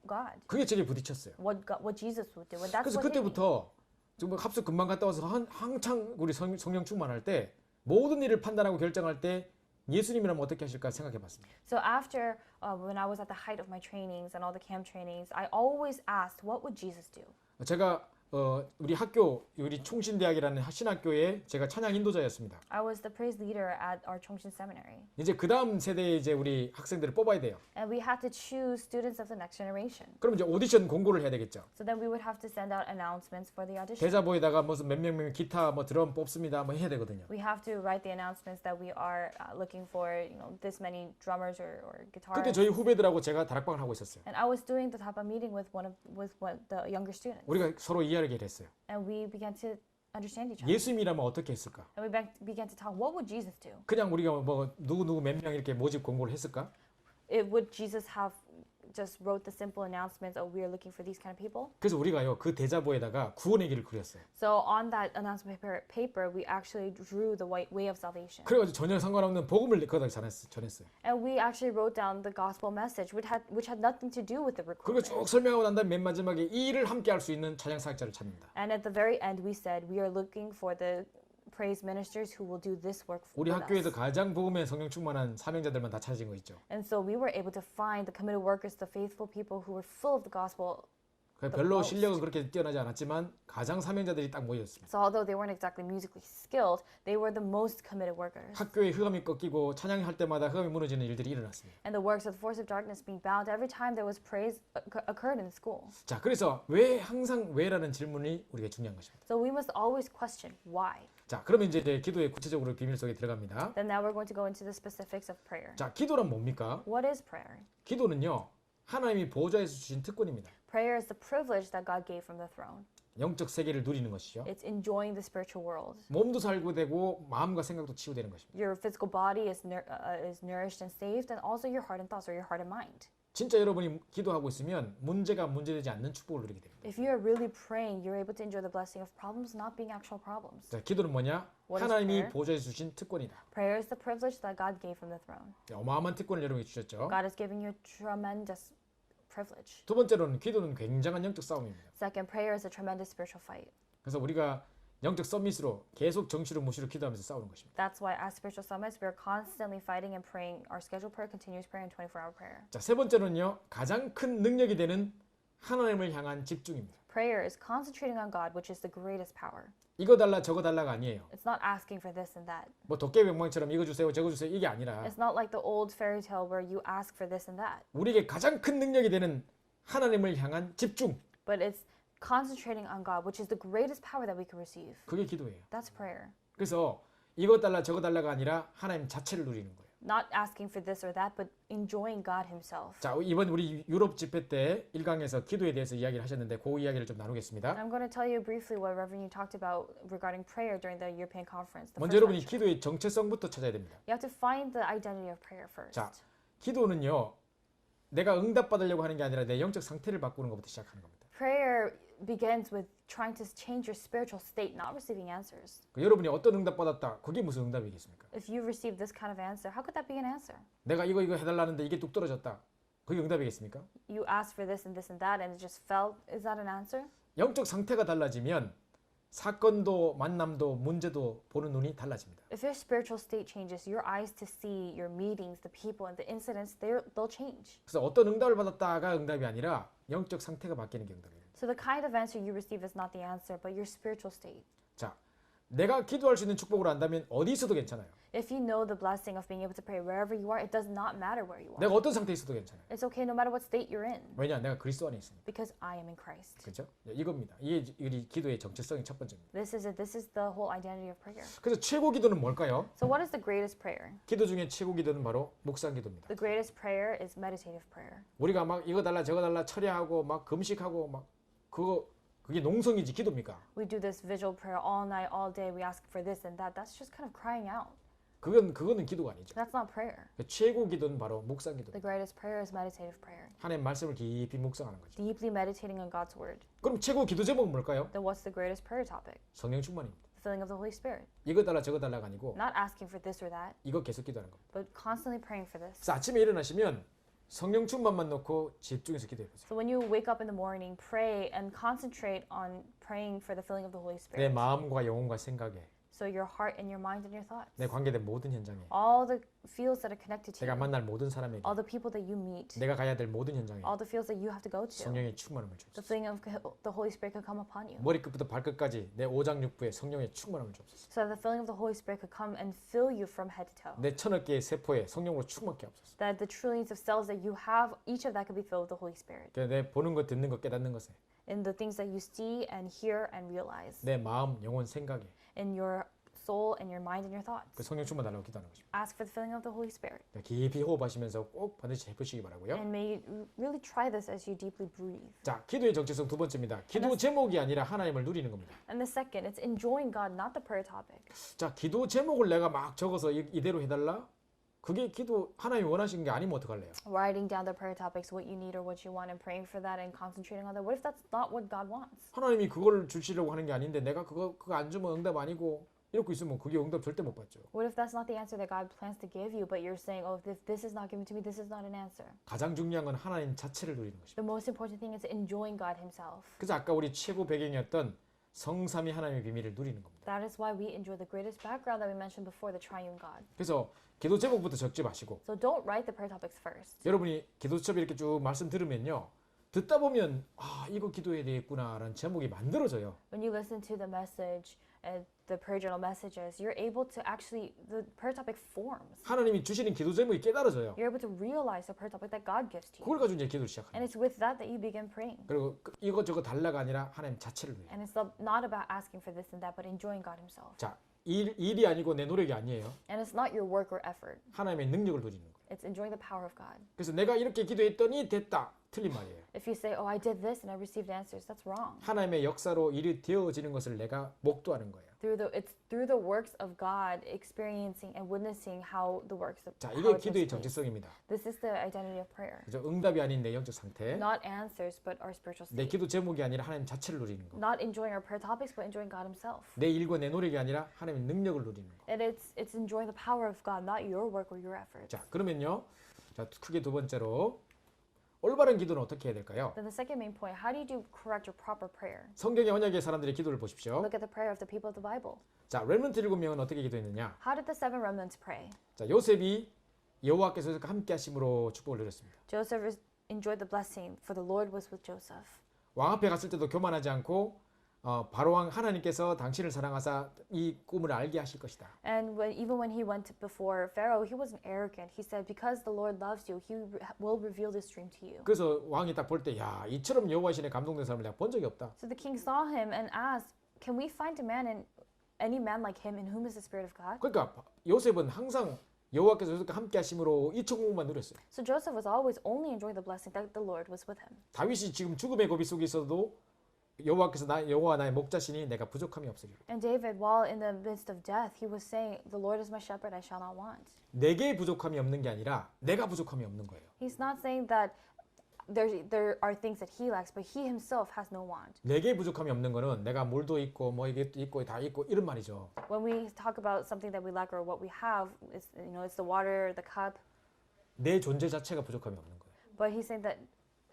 God, 그게 제게 부딪혔어요. what Jesus would do. And that's 그래서 what hit me. 그때부터 정말 합숙 금방 갔다 와서 한창 우리 성령 충만할 때 모든 일을 판단하고 결정할 때 예수님이라면 어떻게 하실까 생각해 봤습니다. So after when I was at the height of my trainings and all the camp trainings, I always asked, what would Jesus do? 제가 우리 학교 우리 총신대학이라는 신학교에 제가 찬양 인도자였습니다. I was the praise leader at our Chongshin Seminary, 이제 그 다음 세대에 이제 우리 학생들을 뽑아야 돼요. and we had to choose students of the next generation. 그럼 이제 오디션 공고를 해야 되겠죠. So then we would have to send out announcements for the audition. 대자보에다가 무슨 몇 명 기타 뭐 드럼 뽑습니다. 뭐 해야 되거든요. We have to write the announcements that we are looking for, this many drummers or 그때 guitarists. 저희 후배들하고 제가 다락방을 하고 있었어요. And I was doing the top-up meeting with one of the younger students, 우리가 서로 이해하게 했어요. and we began to understand each other. 예수님이라면 어떻게 했을까? And we began to talk. What would Jesus do? 그냥 우리가 뭐 누구 몇 명 이렇게 모집 공고를 했을까? Would Jesus have just wrote the simple announcements, oh, we are looking for these kind of people? 그래서 우리가요 그 대자보에다가 구원의 길을 그렸어요. So on that announcement paper, we actually drew the way of salvation. 그래가지고 전혀 상관없는 복음을 거기다 전했어요. And we actually wrote down the gospel message, which had nothing to do with the 그리고 recruitment. 쭉 설명하고 난 다음에 맨 마지막에 이 일을 함께 할 수 있는 찬양 사역자를 찾는다. And at the very end, we said, we are looking for the praise ministers who will do this work 우리 with 학교에서 us. 가장 복음에 성령 충만한 사명자들만 다 찾아진 거 있죠. And so we were able to find the committed workers, the faithful people who were full of the gospel. 별로 실력은 그렇게 뛰어나지 않았지만 가장 사명자들이 딱 모였습니다. So although they weren't exactly musically skilled, they were the most committed workers. 학교에 흑암이 꺾이고 찬양할 때마다 흑암이 무너지는 일들이 일어났습니다. And the works of the force of darkness being bound every time there was praise occurred in the school. 자, 그래서 왜 항상 왜라는 질문이 우리가 중요한 것입니다. So we must always question why. 자, 그러면 이제 기도의 구체적으로 비밀 속에 들어갑니다. Then now we're going to go into the specifics of prayer. 자, 기도란 뭡니까? What is prayer? 기도는요, 하나님이 보좌에서 주신 특권입니다. Prayer is the privilege that God gave from the throne. 영적 세계를 누리는 것이죠. It's enjoying the spiritual world. 몸도 살고 되고 마음과 생각도 치유되는 것입니다. Your physical body is nourished and saved, and also your heart and thoughts, or your heart and mind. 진짜 여러분이 기도하고 있으면 문제가 문제되지 않는 축복을 누리게 됩니다. If you are really praying, you're able to enjoy the blessing of problems not being actual problems. 자, 기도는 뭐냐? What is 하나님이 prayer? 보좌에서 주신 특권이다. Prayer is the privilege that God gave from the throne. 어마어마한 특권을 여러분이 주셨죠. God is giving you tremendous privilege. 두 번째로는 기도는 굉장한 영적 싸움입니다. Second, prayer is a tremendous spiritual fight. 그래서 우리가 영적 서밋으로 계속 정시로 무시로 기도하면서 싸우는 것입니다. That's why as spiritual summits, we are constantly fighting and praying. Our scheduled prayer, continuous prayer, and 24-hour prayer. 자, 세 번째로는요. 가장 큰 능력이 되는 하나님을 향한 집중입니다. Prayer is concentrating on God, which is the greatest power. 이거 달라 저거 달라가 아니에요. It's not asking for this and that. 뭐 도깨비방망이처럼 이거 주세요 저거 주세요 이게 아니라 It's not like the old fairy tale where you ask for this and that. 우리에게 가장 큰 능력이 되는 하나님을 향한 집중. But it's concentrating on God, which is the greatest power that we can receive. 그게 기도예요. That's prayer. 그래서 이거 달라 저거 달라가 아니라 하나님 자체를 누리는 거예요. Not asking for this or that, but enjoying God Himself. 자, 이번 우리 유럽 집회 때 1강에서 기도에 대해서 이야기를 하셨는데 그 이야기를 좀 나누겠습니다. I'm going to tell you briefly what Reverend you talked about regarding prayer during the European conference. The 먼저 first 여러분이 lecture. 기도의 정체성부터 찾아야 됩니다. You have to find the identity of prayer first. 자, 기도는요. 내가 응답받으려고 하는 게 아니라 내 영적 상태를 바꾸는 것부터 시작하는 겁니다. Prayer begins with trying to change your spiritual state, not receiving answers. 여러분이 어떤 응답받았다. 그게 무슨 응답이겠습니까? If you receive this kind of answer, how could that be an answer? 내가 이거 해달라는데 이게 뚝 떨어졌다. 그게 응답이겠습니까? You asked for this and this and that and it just fell. Is that an answer? 영적 상태가 달라지면 사건도 만남도 문제도 보는 눈이 달라집니다. If your spiritual state changes, your eyes to see your meetings, the people, and the incidents, they'll change. 그래서 어떤 응답을 받았다가 응답이 아니라 영적 상태가 바뀌는 게 응답입니다. So the kind of answer you receive is not the answer, but your spiritual state. 자, 내가 기도할 수 있는 축복을 안다면 어디 있어도 괜찮아요. If you know the blessing of being able to pray wherever you are, it does not matter where you are. 내가 어떤 상태에 있어도 괜찮아요. It's okay no matter what state you're in, 왜냐? 내가 그리스도 안에 있습니다. because I am in Christ. 그렇죠? 이겁니다. 이게 우리 기도의 정체성이 첫 번째입니다. This is it. This is the whole identity of prayer. 그래서 최고 기도는 뭘까요? So what is the greatest prayer? 기도 중에 최고 기도는 바로 묵상 기도입니다. The greatest prayer is meditative prayer. 우리가 막 이거 달라 저거 달라 철야하고 막 금식하고 막 그게 농성이지 기도입니까? We do this visual prayer all night, all day. We ask for this and that. That's just kind of crying out. 그거는 기도가 아니죠. That's not prayer. 최고 기도는 바로 묵상 기도. The greatest prayer is meditative prayer. 하나님 말씀을 깊이 묵상하는 거죠. Deeply meditating on God's word. 그럼 최고 기도 제목은 뭘까요? Then what's the greatest prayer topic? 성령 충만입니다. It's filling of the Holy Spirit. 이거 달라 저거 달라가 아니고 Not asking for this or that, 이거 계속 기도하는 겁니다. but constantly praying for this. 그래서 아침에 일어나시면 성령 충만만 놓고 집중해서 기도해 보세요. So when you wake up in the morning, pray and concentrate on praying for the filling of the Holy 내 Spirit. 마음과 영혼과 생각에 So your heart and your mind and your thoughts. 내 관계된 모든 현장에 All the fields that are connected to 내가 you. 만날 모든 사람에게 All the people that you meet. 내가 가야 될 모든 현장에 All the fields that you have to go to. 성령의 충만함을 The 주옵소서. filling of the Holy Spirit could come upon you. 머리끝부터 발끝까지 내 오장육부에 성령의 충만함을 주옵소서. So that the filling of the Holy Spirit could come and fill you from head to toe. 내 1000억 개의 세포에 성령으로 충만케 하옵소서. That the trillions of cells that you have, each of that could be filled with the Holy Spirit. 그래서 내 보는 것, 듣는 것, 깨닫는 것에 In the things that you see and hear and realize. 내 마음, 영혼, 생각에 In your soul and your mind and your thoughts. 그 성령 충만 달라고 기도하는 것입니다. Ask for the filling of the Holy Spirit. 깊이 호흡하시면서 꼭 반드시 해보시기 바라고요. And may you really try this as you deeply breathe. 자, 기도의 정체성 두 번째입니다. 기도 제목이 아니라 하나님을 누리는 겁니다. And the second, it's enjoying God, not the prayer topic. 자, 기도 제목을 내가 막 적어서 이대로 해달라? 그게 기도 하나님이 원하시는 게 아니면 어떡할래요? Writing down the prayer topics, what you need or what you want, and praying for that and concentrating on that. What if that's not what God wants? 하나님이 그걸 주시려고 하는 게 아닌데 내가 그거 안 주면 응답 아니고 이러고 있으면 그게 응답 절대 못 받죠. What if that's not the answer that God plans to give you, but you're saying, oh, if this is not given to me, this is not an answer. 가장 중요한 건 하나님 자체를 누리는 것입니다. The most important thing is enjoying God Himself. 그래서 아까 우리 최고 배경이었던 성삼위 하나님의 비밀을 누리는 겁니다. That is why we enjoy the greatest background that we mentioned before, the triune God. 그래서 기도 제목부터 적지 마시고 So don't write the prayer topics first. 여러분이 기도처럼 이렇게 쭉 말씀 들으면요. 듣다 보면 아 이거 기도해야 되겠구나라는 제목이 만들어져요. When you listen to the message and the prayer journal messages, you're able to actually, the prayer topic forms. 하나님이 주시는 기도 제목이 깨달아져요. You're able to realize the prayer topic that God gives to you. 그걸 가지고 이제 기도를 시작합니다. And it's with that that you begin praying. 그리고 이것저것 달라가 아니라 하나님 자체를 누려요. And it's not about asking for this and that, but enjoying God Himself. 자, 일이 아니고 내 노력이 아니에요. And it's not your work or effort. 하나님의 능력을 누리는 거예요. It's enjoying the power of God. 그래서 내가 이렇게 기도했더니 됐다. 틀린 말이에요. If you say, oh, I did this and I received answers, that's wrong. 하나님의 역사로 일이 되어지는 것을 내가 목도하는 거예요. It's through the works of God, experiencing and witnessing how the works of 자, how 이게 it takes 기도의 place. 정체성입니다. This is the identity of prayer. 그죠? 응답이 아닌 내 영적 상태. Not answers, but our spiritual 내 state. 기도 제목이 아니라 하나님 자체를 누리는 거. Not enjoying our prayer topics, but enjoying God Himself. 내 일과 내 노력이 아니라 하나님의 능력을 누리는 거. And it's enjoying the power of God, not your work or your efforts. 자, 그러면요. 자, 크게 두 번째로 올바른 기도는 어떻게 해야 될까요? Then the second main point, how do you do correct or proper prayer? 성경의 언약의 사람들의 기도를 보십시오. Look at the prayer of the people of the Bible. 자, 렘넌트 7명은 어떻게 기도했느냐? How did the seven remnants pray? 자, 요셉이 여호와께서 함께 하심으로 축복을 누렸습니다. Joseph enjoyed the blessing, for the Lord was with Joseph. 왕 앞에 갔을 때도 교만하지 않고 바로 왕 하나님께서 당신을 사랑하사 이 꿈을 알게 하실 것이다. And even when he went before Pharaoh, he wasn't arrogant. He said, because the Lord loves you, He will reveal this dream to you. 그래서 왕이 딱 볼 때 야, 이처럼 여호와 신에 감동된 사람을 내가 본 적이 없다. So the king saw him and asked, can we find any man like him in whom is the Spirit of God? 그러니까 요셉은 항상 여호와께서 요셉과 함께 하심으로 이 천국만 누렸어요. So Joseph was always only enjoying the blessing that the Lord was with him. 다윗이 지금 죽음의 고비 속에 있어도 여호와께서 여호와 나의 목자시니 내가 부족함이 없으리라. And David, while in the midst of death, he was saying, the Lord is my shepherd, I shall not want. 내게 부족함이 없는 게 아니라 내가 부족함이 없는 거예요. He's not saying that there are things that he lacks, but he himself has no want. 내게 부족함이 없는 거는 내가 물도 있고 뭐 이게 있고 다 있고 이런 말이죠. When we talk about something that we lack or what we have, it's the water, the cup. 내 존재 자체가 부족함이 없는 거예요. But he's saying that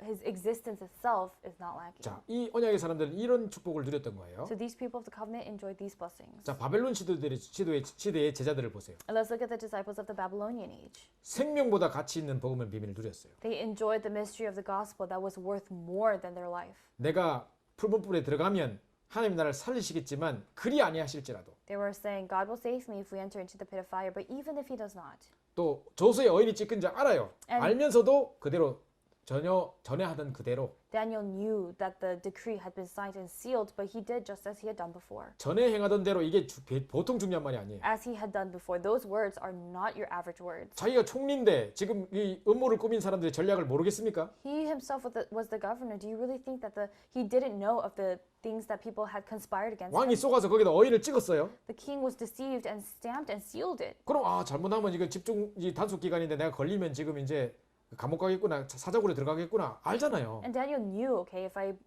his existence itself is not lacking. 자, 이 언약의 사람들은 이런 축복을 누렸던 거예요. So these people of the covenant enjoyed these blessings. 자, 바벨론 시대의 제자들을 보세요. And let's look at the disciples of the Babylonian age. 생명보다 가치 있는 복음의 비밀을 누렸어요. They enjoyed the mystery of the gospel that was worth more than their life. 내가 풀무불에 들어가면 하나님 나를 살리시겠지만 그리 아니하실지라도 They were saying, God will save me if we enter into the pit of fire, but even if He does not. 또 조서의 어인이 찍힌 줄 알아요. And- 알면서도 그대로 전에 하던 그대로 Daniel knew that the decree had been signed and sealed, but he did just as he had done before. 전에 행하던 대로 이게 보통 중요한 말이 아니에요. As he had done before. Those words are not your average words. 자기가 총리인데 지금 이 음모를 꾸민 사람들의 전략을 모르겠습니까? He himself was the governor. Do you really think that he didn't know of the things that people had conspired against him? 왕이 쏘가서 거기다 어인을 찍었어요. The king was deceived and stamped and sealed it. 그럼 잘못하면 이거 집중 단속 기간인데 내가 걸리면 지금 이제 감옥 가겠구나, 사자굴에 들어가겠구나 알잖아요. And Daniel knew, okay, if I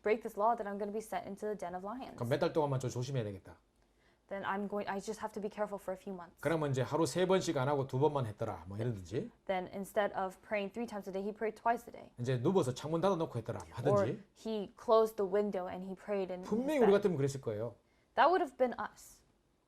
break this law, that I'm going to be sent into the den of lions. 그럼 몇 달 동안만 좀 조심해야 되겠다. then I just have to be careful for a few months. 그러면 이제 하루 3번씩 안 하고 2번만 했더라. 뭐 이러든지. Then instead of praying 3 times a day, he prayed twice a day. 이제 누워서 창문 닫아놓고 했더라. 뭐 Or 하든지. he closed the window and he prayed in his 분명히 우리 bed. 같으면 그랬을 거예요. That would have been us.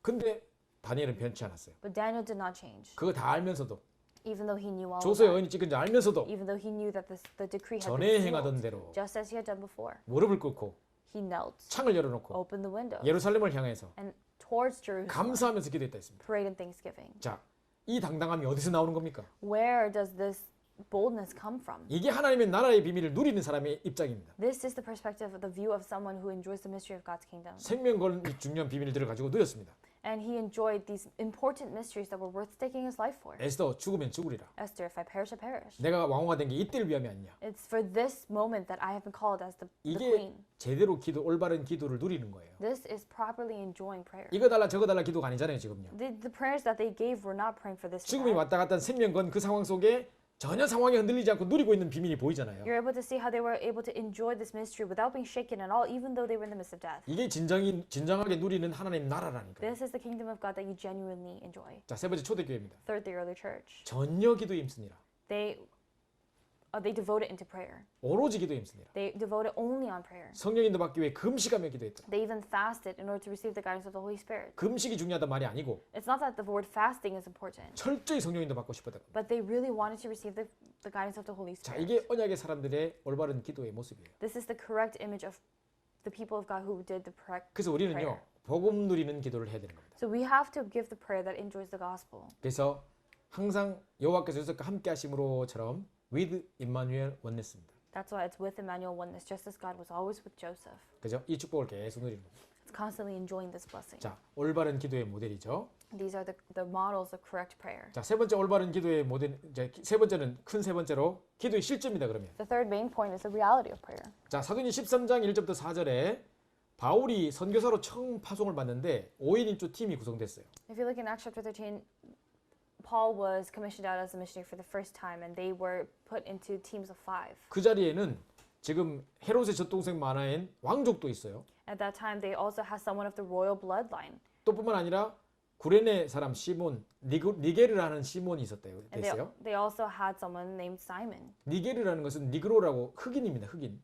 근데 다니엘은 변치 않았어요. But Daniel did not change. 그거 다 알면서도 Even though he knew all of 조서의 that. 어인이 찍은지 알면서도 Even though he knew that the decree had 전에 been 행하던 sealed. 대로 Just as he had done before. 무릎을 꿇고 He knelt, 창을 열어놓고 opened the window, 예루살렘을 향해서 and towards Jerusalem 감사하면서 기도했다 했습니다. prayed in thanksgiving. 자, 이 당당함이 어디서 나오는 겁니까? Where does this boldness come from? 이게 하나님의 나라의 비밀을 누리는 사람의 입장입니다. This is the perspective of the view of someone who enjoys the mystery of God's kingdom. 생명권 이 중요한 비밀들을 가지고 누렸습니다. And he enjoyed these important mysteries that were worth staking his life for. 에스더 죽으면 죽으리라. Esther, if I perish, I perish. 내가 왕후가 된 게 이때를 위함이 아니냐. It's for this moment that I have been called as the 이게 queen. 제대로 올바른 기도를 누리는 거예요. This is properly enjoying prayer. 이거 달라 저거 달라 기도가 아니잖아요 지금요. The prayers that they gave were not praying for this. or 죽음이 that. 왔다 갔다 한 생명권 그 상황 속에 전혀 상황이 흔들리지 않고 누리고 있는 비밀이 보이잖아요. You're able to see how they were able to enjoy this mystery without being shaken at all, even though they were in the midst of death. 이게 진정하게 누리는 하나님 나라라니까요. This is the kingdom of God that you genuinely enjoy. 자, 세 번째 초대교회입니다. Third, the early church. 전혀 기도에 힘쓰니라. They devoted into prayer. 오로지 기도에 힘쓰니라. They devoted only on prayer. 성령인도 받기 위해 금식하며 기도했다. They even fasted in order to receive the guidance of the Holy Spirit. 금식이 중요하단 말이 아니고 It's not that the word fasting is important, 철저히 성령인도 받고 싶었다. but they really wanted to receive the guidance of the Holy 자, Spirit. 이게 언약의 사람들의 올바른 기도의 모습이에요. This is the correct image of the people of God who did the correct 그래서 우리는요 prayer. 복음 누리는 기도를 해야 되는 겁니다. So we have to give the prayer that enjoys the gospel. 그래서 항상 여호와께서 요셉과 함께 하심으로처럼 with Emmanuel 원냈습니다. That's why it's with Emmanuel oneness, just as God was always with Joseph. 그죠? 이 축복을 계속 누리는 겁니다. It's constantly enjoying this blessing. 자, 올바른 기도의 모델이죠. These are the models of correct prayer. 자, 세 번째 올바른 기도의 모델, 이제 세 번째는 큰 세 번째로 기도의 실제입니다. 그러면 The third main point is the reality of prayer. 자, 사도행전 13장 1절부터 4절에 바울이 선교사로 처음 파송을 받는데 5인인조 팀이 구성됐어요. If you look in Acts chapter 13, Paul was commissioned out as a missionary for the first time, and they were put into teams of 5. 그 자리에는 지금 헤롯의 젖동생 마나엔 왕족도 있어요. At that time, they also had someone of the royal bloodline, 또 뿐만 아니라 구레네 사람 시몬, 니게르라는 시몬이 있었대요. and 됐어요. they also had someone named Simon, 니게르라는 것은 니그로라고 흑인입니다. 흑인.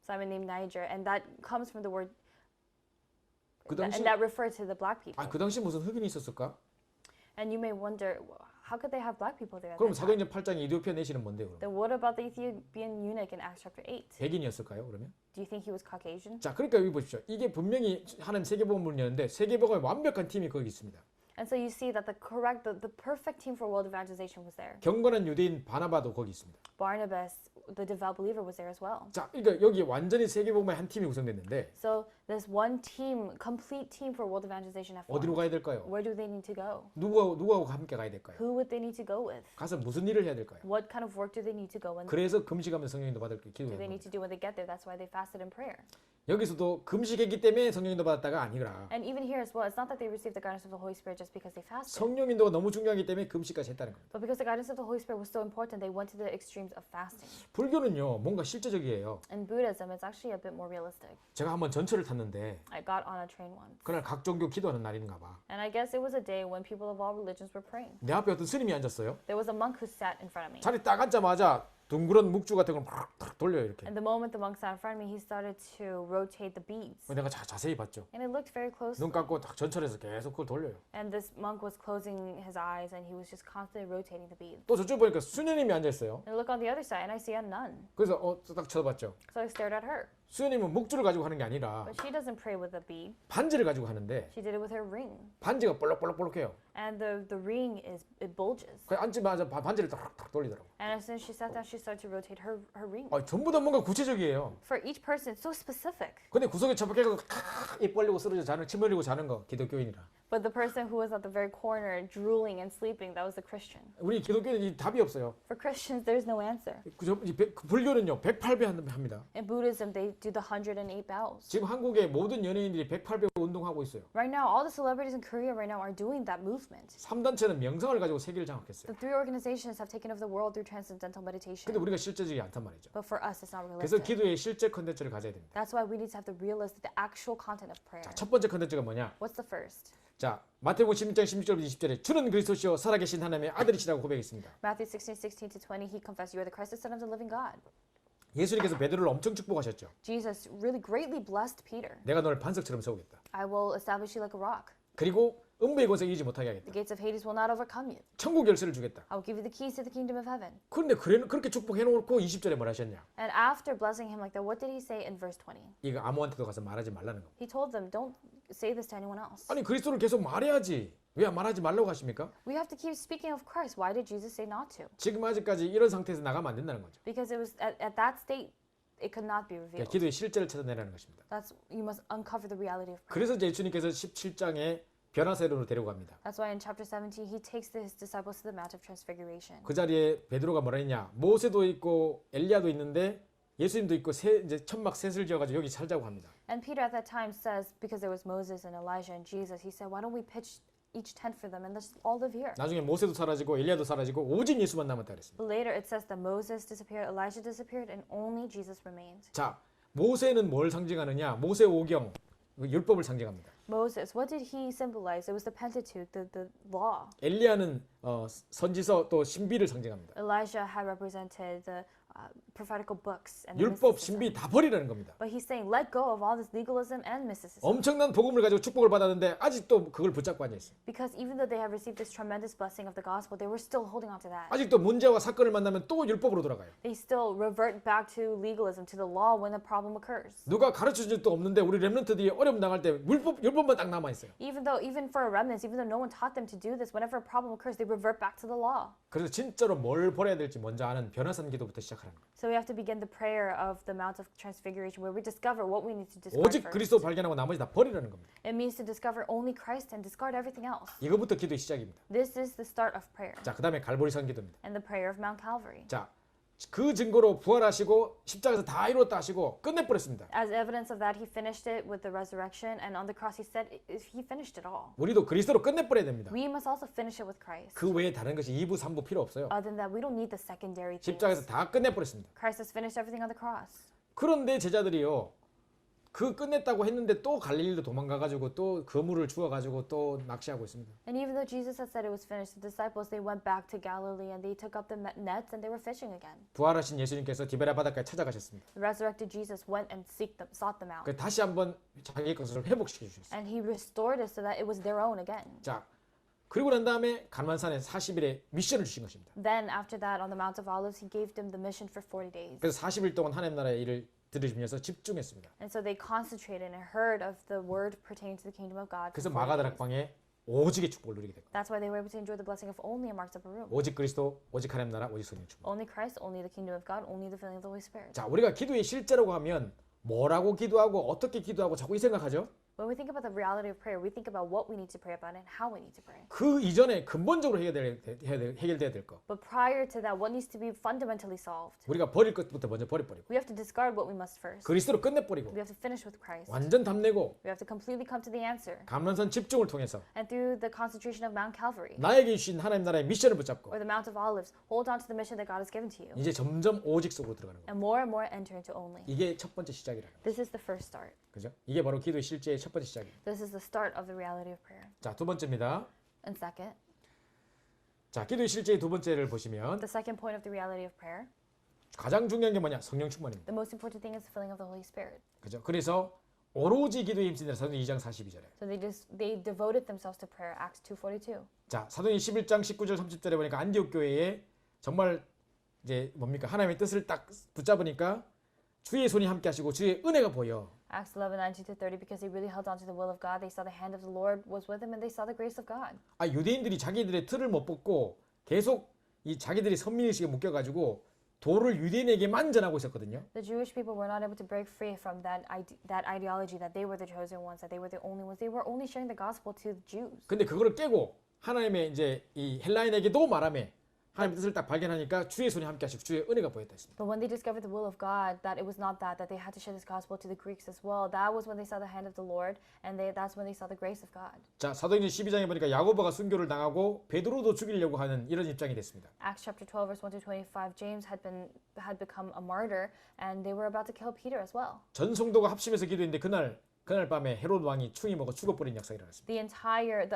Simon named Niger, and that comes from the word, 그 당시 and that referred to the black people. 그 당시 무슨 흑인이 있었을까? And you may wonder, how could they have black people there? At 그럼 that time? 사도행전 8장 이디오피아 내시는 뭔데요? 그럼? Then what about the Ethiopian eunuch in Acts chapter 8? 백인이었을까요? 그러면? Do you think he was Caucasian? 자, 그러니까 여기 보십시오. 이게 분명히 하나님 세계복음론이었는데 세계복음의 완벽한 팀이 거기 있습니다. And so you see that the perfect team for world evangelization was there. 경건한 유대인 바나바도 거기 있습니다. Barnabas, the devout believer, was there as well. 자, 그러니까 여기 완전히 세계복음의 한 팀이 구성됐는데 So this one team, complete team for world evangelization at 어디로 가야 될까요? Where do they need to go? 누구하고 함께 가야 될까요? Who would they need to go with? 가서 무슨 일을 해야 될까요? What kind of work do they need to go and 그래서 금식하면서 성령인도 받을 do 기도해요. they need to do when they get there? That's why they fasted in prayer. 여기서도 금식했기 때문에 성령인도 받았다가 아니라 And even here as well, it's not that they received the guidance of the Holy Spirit just because they fasted, 성령인도가 너무 중요하기 때문에 금식까지 했다는 겁니다. but because the guidance of the Holy Spirit was so important, they went to the extremes of fasting. 불교는요 뭔가 실제적이에요. In Buddhism, it's actually a bit more realistic. 제가 한번 전철을 탔는데 I got on a train once, 그날 각 종교 기도하는 날인가 봐. and I guess it was a day when people of all religions were praying. 내 앞에 어떤 스님이 앉았어요. There was a monk who sat in front of me. 자리 딱 앉자마자 둥그런 묵주 같은 걸 막 돌려요 이렇게. And the moment the monk sat in front of me, he started to rotate the beads. 내가 자세히 봤죠. And it looked very closely. 눈 감고 딱 전철에서 계속 그걸 돌려요. And this monk was closing his eyes and he was just constantly rotating the beads. 또 저쪽 보니까 수녀님이 앉아 있어요. And I look on the other side and I see a nun. 그래서 딱 쳐다봤죠. So I stared at her. 수녀님은 묵주를 가지고 하는 게 아니라 But she doesn't pray with a bead. 반지를 가지고 하는데 She did it with her ring. 반지가 볼록볼록볼록해요. And the ring it bulges. 그 앉자마자 반지를 딱 돌리더라고. And as soon as she sat down, she started to rotate her ring. 전부 다 뭔가 구체적이에요. For each person, it's so specific. 근데 구석에 처박혀서 입 벌리고 쓰러져 자는 침 흘리고 자는 거 기독교인이라. But the person who was at the very corner drooling and sleeping, that was the Christian. 우리 기독교는 이 답이 없어요. For Christians, there's no answer. 불교는요 108배 합니다. In Buddhism, they do the 108 bows. 지금 한국의 모든 연예인들이 108배 운동하고 있어요. Right now, all the celebrities in Korea right now are doing that movement. 3단체는 명성을 가지고 세계를 장악했어요. The three organizations have taken over the world through transcendental 근데 meditation. 우리가 실제적이 않단 말이죠. But for us, it's not 그래서 realistic. 기도의 실제 컨텐츠를 가져야 됩니다. That's why we need to have the realistic, the actual content of prayer. 자, 첫 번째 컨텐츠가 뭐냐? What's the first? 자, 마태복음 16장 16절부터 20절에 주는 그리스도시요 살아계신 하나님의 아들이시라고 고백했습니다. Matthew 16:16 to 20, he confessed, "You are the Christ, the Son of the living God." 예수님께서 베드로를 엄청 축복하셨죠. Jesus really greatly blessed Peter. 내가 너를 반석처럼 세우겠다. I will establish you like a rock. 그리고 음부의 권세 이기지 못하게 하겠다. The gates of Hades will not overcome you. 천국 열쇠를 주겠다. I will give you the keys to the kingdom of heaven. 그런데 그렇게 축복해놓고 20절에 뭘 하셨냐? And after blessing him like that, what did he say in verse 20? 이거 아무한테도 가서 말하지 말라는 겁니다. He told them, don't say this to anyone else. 아니 그리스도를 계속 말해야지. 왜 말하지 말라고 하십니까? We have to keep speaking of Christ. Why did Jesus say not to? 지금 아직까지 이런 상태에서 나가면 안 된다는 거죠. Because it was at that state, it could not be 그러니까 revealed. 기도의 실제를 찾아내라는 것입니다. That's you must uncover the reality of prayer. 그래서 예수님께서 17장에 변화세로로 데리고 갑니다. That's why in chapter 17 he takes his disciples to the Mount of Transfiguration. 그 자리에 베드로가 뭐라 했냐? 모세도 있고 엘리야도 있는데 예수님도 있고 이제 천막 셋을 지어가지고 여기 살자고 합니다. And Peter at that time says, because there was Moses and Elijah and Jesus, he said, why don't we pitch each tent for them and let's all live here. 나중에 모세도 사라지고 엘리야도 사라지고 오직 예수만 남았다 그랬습니다. But later it says that Moses disappeared, Elijah disappeared, and only Jesus remained. 자, 모세는 뭘 상징하느냐? 모세 오경 율법을 상징합니다. Moses, what did he symbolize? It was the Pentateuch, the law. 엘리야는 선지서 또 신비를 상징합니다. Elijah had represented the prophetical books and 율법, mysticism. 신비 다 버리라는 겁니다. But he's saying, let go of all this legalism and mysticism. 엄청난 복음을 가지고 축복을 받았는데 아직도 그걸 붙잡고 앉아 있어요. Because even though they have received this tremendous blessing of the gospel, they were still holding on to that. 아직도 문제와 사건을 만나면 또 율법으로 돌아가요. They still revert back to legalism, to the law when a problem occurs. 누가 가르쳐 준 적도 없는데 우리 렘넌트들이 어려움 당할 때 율법만 딱 남아 있어요. Even for remnants, even though no one taught them to do this, whenever a problem occurs, they revert back to the law. 그래서 진짜로 뭘 버려야 될지 먼저 아는 변화산 기도부터 시작하라는 거예요. So we have to begin the prayer of the Mount of Transfiguration, where we discover what we need to discard 오직 first. 그리스도 발견하고 나머지 다 버리라는 겁니다. It means to discover only Christ and discard everything else. 이거부터 기도의 시작입니다. This is the start of prayer 자, 그다음에 갈보리산 기도입니다. and the prayer of Mount Calvary. 자, 그 증거로 부활하시고 십자가에서 다 이루었다 하시고 끝내버렸습니다. As evidence of that, he finished it with the resurrection, and on the cross he said he finished it all. 우리도 그리스도로 끝내버려야 됩니다. We must also finish it with Christ. 그 외에 다른 것이 2부, 3부 필요 없어요. Other than that, we don't need the secondary things. 십자가에서 다 끝내버렸습니다. Christ has finished everything on the cross. 그런데 제자들이요. 그 끝냈다고 했는데 또 갈릴리로 도망가가지고 또 그물을 주워가지고 또 낚시하고 있습니다. And even though Jesus had said it was finished, the disciples, they went back to Galilee and they took up the nets and they were fishing again. 부활하신 예수님께서 디베랴 바닷가에 찾아가셨습니다. The resurrected Jesus went and sought them out. 그 다시 한번 자기 것을 회복시켜 주셨어요. And he restored it so that it was their own again. 자, 그리고 난 다음에 가난산에 40일의 미션을 주신 것입니다. Then after that, on the Mount of Olives, he gave them the mission for 40 days. 그래서 40일 동안 하나님 나라의 일을 들으시면서 집중했습니다. And so they concentrated and heard of the word pertaining to the kingdom of God. 그래서 for 40 days. 마가다락방에 오직의 축복을 누리게 됐고 That's why they were able to enjoy the blessing of only a marked upper room. 오직 그리스도, 오직 하나님 나라, 오직 성령 충만. Only Christ, only the kingdom of God, only the filling of the Holy Spirit. 자, 우리가 기도의 실제라고 하면 뭐라고 기도하고 어떻게 기도하고 자꾸 이 생각하죠? When we think about the reality of prayer, we think about what we need to pray about and how we need to pray. 그 이전에 근본적으로 해결돼야 될 거. But prior to that, what needs to be fundamentally solved? 우리가 버릴 것부터 먼저 버리고 We have to discard what we must first. 그리스도로 끝내버리고 We have to finish with Christ. 완전 답내고 We have to completely come to the answer. 감람산 집중을 통해서 And through the concentration of Mount Calvary 나에게 주신 하나님 나라의 미션을 붙잡고 or the Mount of Olives, hold on to the mission that God has given to you. 이제 점점 오직 속으로 들어가는 거예요. And more enter into only. 이게 첫 번째 시작이라는 거예요. This is the first start. 그죠? 이게 바로 기도의 실제의 첫 번째 시작입니다. This is the start of the reality of prayer. 자, 두 번째입니다. And second, 자, 기도의 실제의 두 번째를 보시면 the second point of the reality of prayer, 가장 중요한 게 뭐냐? 성령 충만입니다. the most important thing is the filling of the Holy Spirit. 그죠? 그래서 오로지 기도에 힘쓰는 사도행 2장 42절에. So they devoted themselves to prayer, Acts 2:42. 자, 사도행 11장 19절 30절에 보니까 안디옥 교회에 정말 이제 뭡니까? 하나님의 뜻을 딱 붙잡으니까 주의 손이 함께 하시고 주의 은혜가 보여. Acts 11:19-30, because they really held on to the will of God, they saw the hand of the Lord was with them, and they saw the grace of God. 아, 유대인들이 자기들의 틀을 못 벗고 계속 이 자기들이 선민의식에 묶여가지고 도를 유대인에게만 전하고 있었거든요. The Jewish people were not able to break free from that ideology that they were the chosen ones, that they were the only ones. They were only sharing the gospel to the Jews. 근데 그거를 깨고 하나님의 이제 이 헬라인에게도 말하며 하나님의 뜻을 딱 발견하니까 주의 손이 함께 하시고 주의 은혜가 보였다 했습니다. But when they discovered the will of God, that it was not that they had to share this gospel to the Greeks as well. That was when they saw the hand of the Lord, and that's when they saw the grace of God. 자, 사도행전 12장에 보니까 야고보가 순교를 당하고 베드로도 죽이려고 하는 이런 입장이 됐습니다. Acts chapter 12 verse 1 to 25, James had become a martyr, and they were about to kill Peter as well. 전 성도가 합심해서 기도했는데 그날 밤에 헤롯 왕이 충이 먹어 죽어버린 역사가 일어났습니다.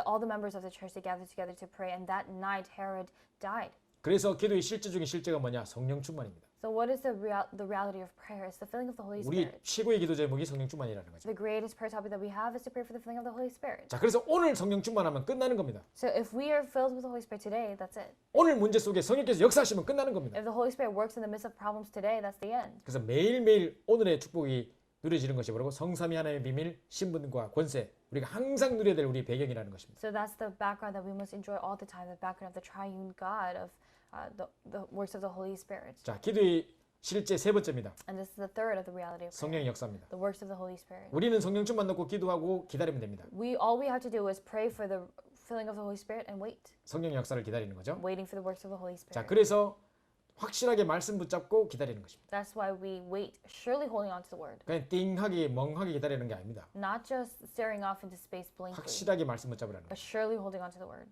All the members of the church, they gathered together to pray, and that night Herod died. 그래서 기도의 실제 중에 실제가 뭐냐? 성령 충만입니다. So what is the reality of prayer? It's the filling of the Holy 우리 Spirit. 최고의 기도 제목이 성령 충만이라는 거죠. The greatest prayer topic that we have is to pray for the filling of the Holy Spirit. 자, 그래서 오늘 성령 충만하면 끝나는 겁니다. So if we are filled with the Holy Spirit today, that's it. 오늘 문제 속에 성령께서 역사하시면 끝나는 겁니다. If the Holy Spirit works in the midst of problems today, that's the end. 그래서 매일매일 오늘의 축복이 누려지는 것이 바로 성삼위 하나님의 비밀, 신분과 권세, 우리가 항상 누려야 될 우리 배경이라는 것입니다. So that's the background that we must enjoy all the time, the background of the triune God of the works of the Holy Spirit. 자, 기도의 실제 세 번째입니다. And this is the third of the reality of prayer, 성령의 역사입니다. the works of the Holy Spirit. 우리는 성령 충만 넣고 기도하고 기다리면 됩니다. All we have to do is pray for the filling of the Holy Spirit and wait, 성령의 역사를 기다리는 거죠. waiting for the works of the Holy 자, Spirit. 그래서 확실하게 말씀 붙잡고 기다리는 것입니다. That's why we wait, surely holding on to the word, 그냥 띵하게 멍하게 기다리는 게 아닙니다. not just staring off into space blankly, 확실하게 말씀 붙잡으라는 but 거예요. surely holding on to the word.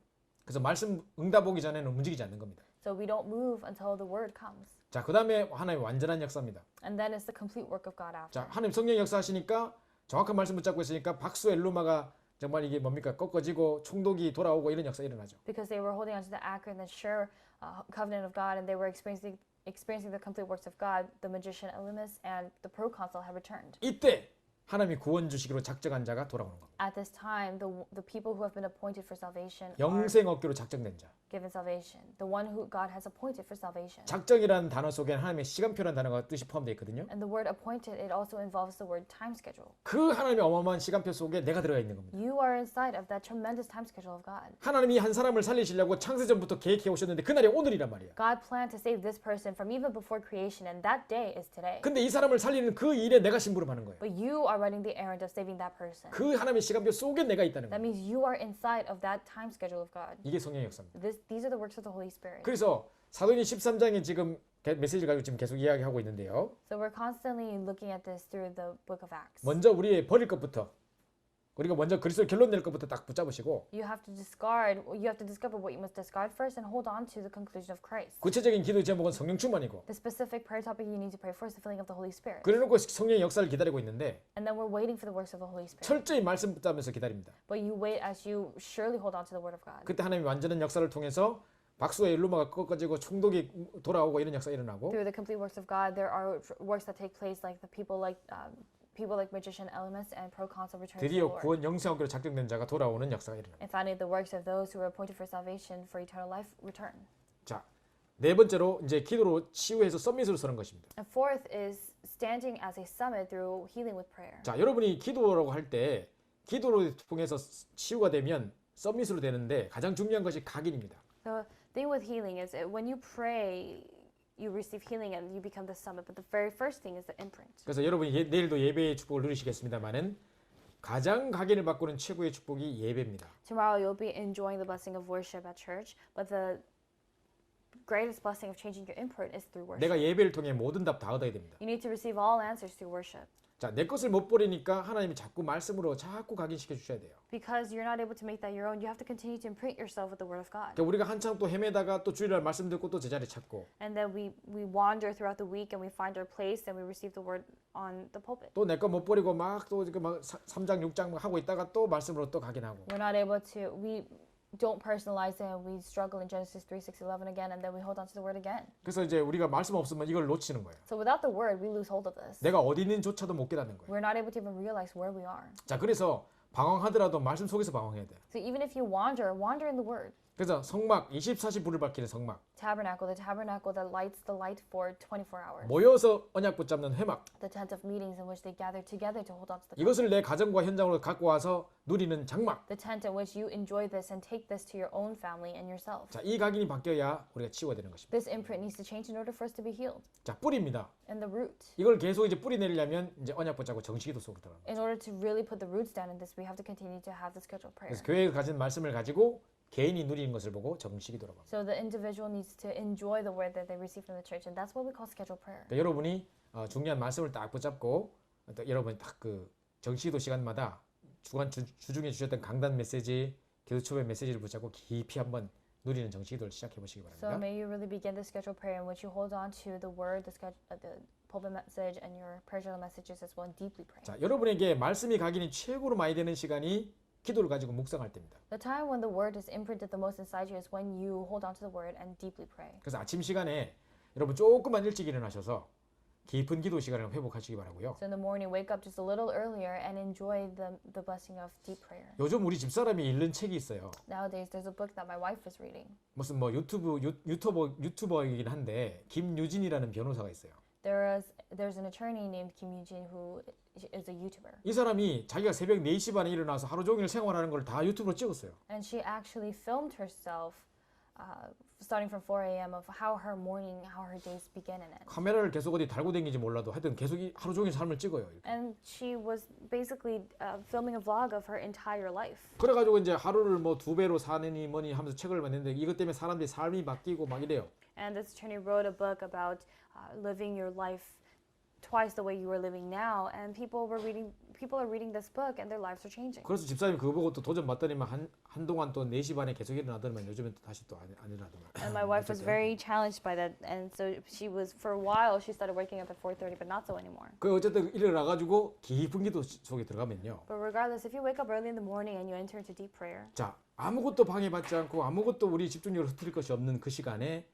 그래서 말씀 응답 오기 전에는 움직이지 않는 겁니다. So we don't move until the word comes. 자, 그 다음에 하나님의 완전한 역사입니다. And then it's the complete work of God after. 자, 하나님 성령 역사하시니까 정확한 말씀 붙잡고 있으니까 박수 엘루마가 정말 이게 뭡니까? 꺾어지고 총독이 돌아오고 이런 역사 일어나죠. Because they were holding on to the accurate and sure covenant of God, and they were experiencing the complete works of God. The magician Elymas and the proconsul had returned. 이때 하나님이 구원 주시기로 작정한 자가 돌아오는 겁니다. At this time, the people who have been appointed for salvation are 영생 얻기로 작정된 자. given salvation. The one who God has appointed for salvation. 작정이라는 단어 속에 하나님의 시간표라는 단어가 뜻이 포함되어 있거든요. And the word appointed, it also involves the word time schedule. 그 하나님의 어마어마한 시간표 속에 내가 들어가 있는 겁니다. You are inside of that tremendous time schedule of God. 하나님이 한 사람을 살리시려고 창세전부터 계획해 오셨는데 그날이 오늘이란 말이야. God planned to save this person from even before creation, and that day is today. 근데 이 사람을 살리는 그 일에 내가 심부름하는 거예요. But you are running the errand of saving that person. 그 하나님의 시간표 속에 내가 있다는 That 거예요. means you are inside of that time schedule of God. 이게 성령의 역사입니다. These are the works of the Holy Spirit. 그래서 사도행전 13장에 지금 메시지를 가지고 지금 계속 이야기하고 있는데요. So we're constantly looking at this through the book of Acts. 먼저 우리의 버릴 것부터 우리가 먼저 그리스도의 결론 낼 것부터 딱 붙잡으시고 You have to discover what you must discard first and hold on to the conclusion of Christ. 구체적인 기도 제목은 성령 충만이고 The specific prayer topic you need to pray for is the filling of the Holy Spirit. 그래놓고 성령의 역사를 기다리고 있는데 And then we're waiting for the works of the Holy Spirit. 철저히 말씀 붙잡으면서 기다립니다. But you wait as you surely hold on to the word of God. 그때 하나님이 완전한 역사를 통해서 박수의 일루마가 꺾어지고 총독이 돌아오고 이런 역사가 일어나고 Through the complete works of God, there are works that take place, like the people like magician Elymas and proconsul return to the 드디어 Lord. 구원 영생 얻기로 작정된 자가 돌아오는 역사가 일어납니다. And finally, the works of those who were appointed for salvation for eternal life return. 자, 네 번째로 이제 기도로 치유해서 서밋으로 서는 것입니다. And fourth is standing as a summit through healing with prayer. 자, 여러분이 기도라고 할 때 기도를 통해서 치유가 되면 서밋으로 되는데 가장 중요한 것이 각인입니다. The thing with healing is that when you pray, you receive healing and you become the summit. But the very first thing is the imprint. 그래서 여러분이 내일도 예배의 축복을 누리시겠습니다만은 가장 각인을 바꾸는 최고의 축복이 예배입니다. Tomorrow you'll be enjoying the blessing of worship at church, but the greatest blessing of changing your imprint is through worship. 내가 예배를 통해 모든 답 다 얻어야 됩니다. You need to receive all answers through worship. 자, 내 것을 못 버리니까 하나님이 자꾸 말씀으로 자꾸 각인시켜 주셔야 돼요. Because you're not able to make that your own, you have to continue to imprint yourself with the word of God. 그러니까 우리가 한참 또 헤매다가 또 주일날 말씀 듣고 또 제자리 찾고 And then we wander throughout the week and we find our place and we receive the word on the pulpit. 또 내 거 못 버리고 막 또 막 3장 6장 하고 있다가 또 말씀으로 또 각인하고 We're not able to, we don't personalize it and we struggle in Genesis 3, 6, 11 again and then we hold on to the word again. 그래서 이제 우리가 말씀 없으면 이걸 놓치는 거예요. So without the word, we lose hold of this. 내가 어디 있는조차도 못 깨닫는 거예요. We're not able to even realize where we are. 자, 그래서 방황하더라도 말씀 속에서 방황해야 돼요. So even if you wander in the word. 그래서 성막 24시 불을 밝히는 성막, the tabernacle that lights the light for 24 hours. 모여서 언약 붙잡는 회막, The tent of meetings in which they gather together to hold on to the covenant. 이것을 내 가정과 현장으로 갖고 와서 누리는 장막. The tent in which you enjoy this and take this to your own family and yourself. 자, 이 각인이 바뀌어야 우리가 치유가 되는 것입니다. This imprint needs to change in order for us to be healed. 자, 뿌리입니다. And the root. 이걸 계속 이제 뿌리 내리려면 이제 언약 붙잡고 정식기도 속으로 들어갑니다. In order to really put the roots down in this, we have to continue to have the scheduled prayer. 그래서 교회에 가진 말씀을 가지고 개인이 누리는 것을 보고 정식기도라고 합니다. So the individual needs to enjoy the word that they receive from the church, and that's what we call scheduled prayer. 그러니까 여러분이 중요한 말씀을 딱 붙잡고 또 여러분이 딱 그 정식기도 시간마다 주중에 주셨던 강단 메시지, 기도 초대 메시지를 붙잡고 깊이 한번 누리는 정식기도를 시작해 보시기 So 바랍니다. may you really begin the scheduled prayer in which you hold on to the word, the pulpit message, and your prayer journal messages as well, and deeply pray. 자, 여러분에게 말씀이 각인이 최고로 많이 되는 시간이 기도를 가지고 묵상할 때입니다. The time when the word is imprinted the most inside you is when you hold on to the word and deeply pray. 그래서 아침 시간에 여러분 조금만 일찍 일어나셔서 깊은 기도 시간을 회복하시기 바라고요. So in the morning, wake up just a little earlier and enjoy the blessing of deep prayer. 요즘 우리 집사람이 읽는 책이 있어요. Nowadays, there's a book that my wife is reading. 무슨 뭐 유튜버이긴 한데 김유진이라는 변호사가 있어요. There's an attorney named Kim Yoo-jin who is a YouTuber. 이 사람이 자기가 새벽 4시 반에 일어나서 하루 종일 생활하는 걸 다 유튜브로 찍었어요. And she actually filmed herself starting from 4 a.m. of how her days begin and end. 카메라를 계속 어디 달고 다니는지 몰라도 하여튼 계속 하루 종일 삶을 찍어요. 이렇게. And she was basically filming a vlog of her entire life. 그래가지고 이제 하루를 뭐 2배로 사느니 뭐니 하면서 책을 봤는데 이것 때문에 사람들이 삶이 바뀌고 막 이래요. And this attorney wrote a book about living your life twice the way you were living now, and people are reading this book and their lives are changing. 그래서 집사님이 그거 보고 또 도전 받더니만 한동안 또 4시 반에 계속 일어나더니만 요즘엔 또 다시 또 안 일어나더만. And my wife was very challenged by that, and so she was for a while she started waking up at 4:30, but not so anymore. 그 어쨌든 일어나가지고 깊은 기도 속에 들어가면요. But regardless, if you wake up early in the morning and you enter into deep prayer, 자, 아무것도 방해받지 않고 아무것도 우리 집중력을 흐트릴 것이 없는 그 시간에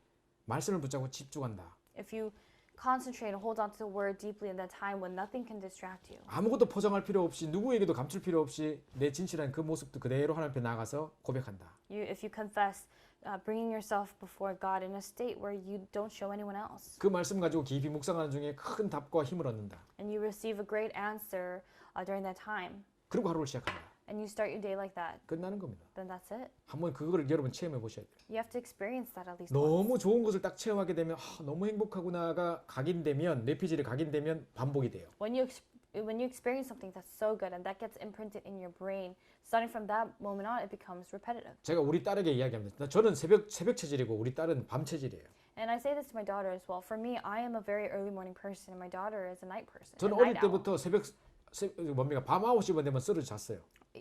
말씀을 붙잡고 집중한다. if you concentrate and hold on to the word deeply in that time when nothing can distract you. 아무것도 포장할 필요 없이 누구에게도 감출 필요 없이 내 진실한 그 모습도 그대로 하나님 앞에 나가서 고백한다. If you confess, bringing yourself before God in a state where you don't show anyone else, 그 말씀 가지고 깊이 묵상하는 중에 큰 답과 힘을 얻는다. and you receive a great answer during that time, 그리고 하루를 시작한다. and you start your day like that, 끝나는 겁니다. then that's it. 한번 그거를 여러분 체험해 보셔야 돼요. You have to experience that at least once. 너무 좋은 것을 딱 체험하게 되면 너무 행복하구나가 각인되면 뇌피질이 각인되면 반복이 돼요. When you experience something that's so good and that gets imprinted in your brain, starting from that moment on, it becomes repetitive. 제가 우리 딸에게 이야기합니다. 저는 새벽 체질이고 우리 딸은 밤 체질이에요. And I say this to my daughter as well. For me, I am a very early morning person, and my daughter is a night person. 저는 a 어릴 night owl. 때부터 밤 9시만 되면 썰을 잤어요.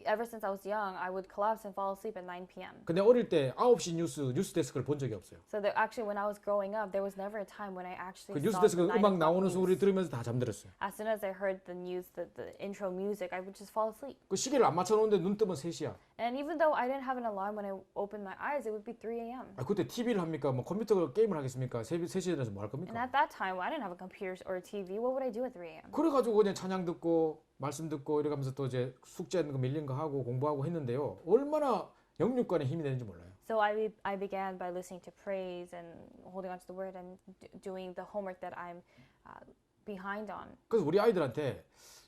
Ever since I was young, I would collapse and fall asleep at 9 p.m. 근데 어릴 때 9시 뉴스 데스크를 본 적이 없어요. So actually, when I was growing up, there was never a time when I actually 그 뉴스 saw 데스크 the 9 음악 o'clock 나오는 news. 소리 들으면서 다 잠들었어요. As soon as I heard the news, the intro music, I would just fall asleep. 그 시계를 안 맞춰 놓는데 눈 뜨면 3시야. And even though I didn't have an alarm when I opened my eyes, it would be 3 a.m. 그때 TV를 합니까? 뭐 컴퓨터 게임을 하겠습니까? 3시에 일어나서 뭐 할 And 겁니까? at that time, I didn't have a computer or a TV. What would I do at 3 a.m.? 그래가지고 그냥 찬양 듣고 말씀 듣고 이러면서 또 이제 숙제 거 밀린 거 하고 공부하고 했는데요. 얼마나 영육간에 힘이 되는지 몰라요. So I began by listening to praise and holding on to the word and doing the homework that I'm behind on. 그래서 우리 아이들한테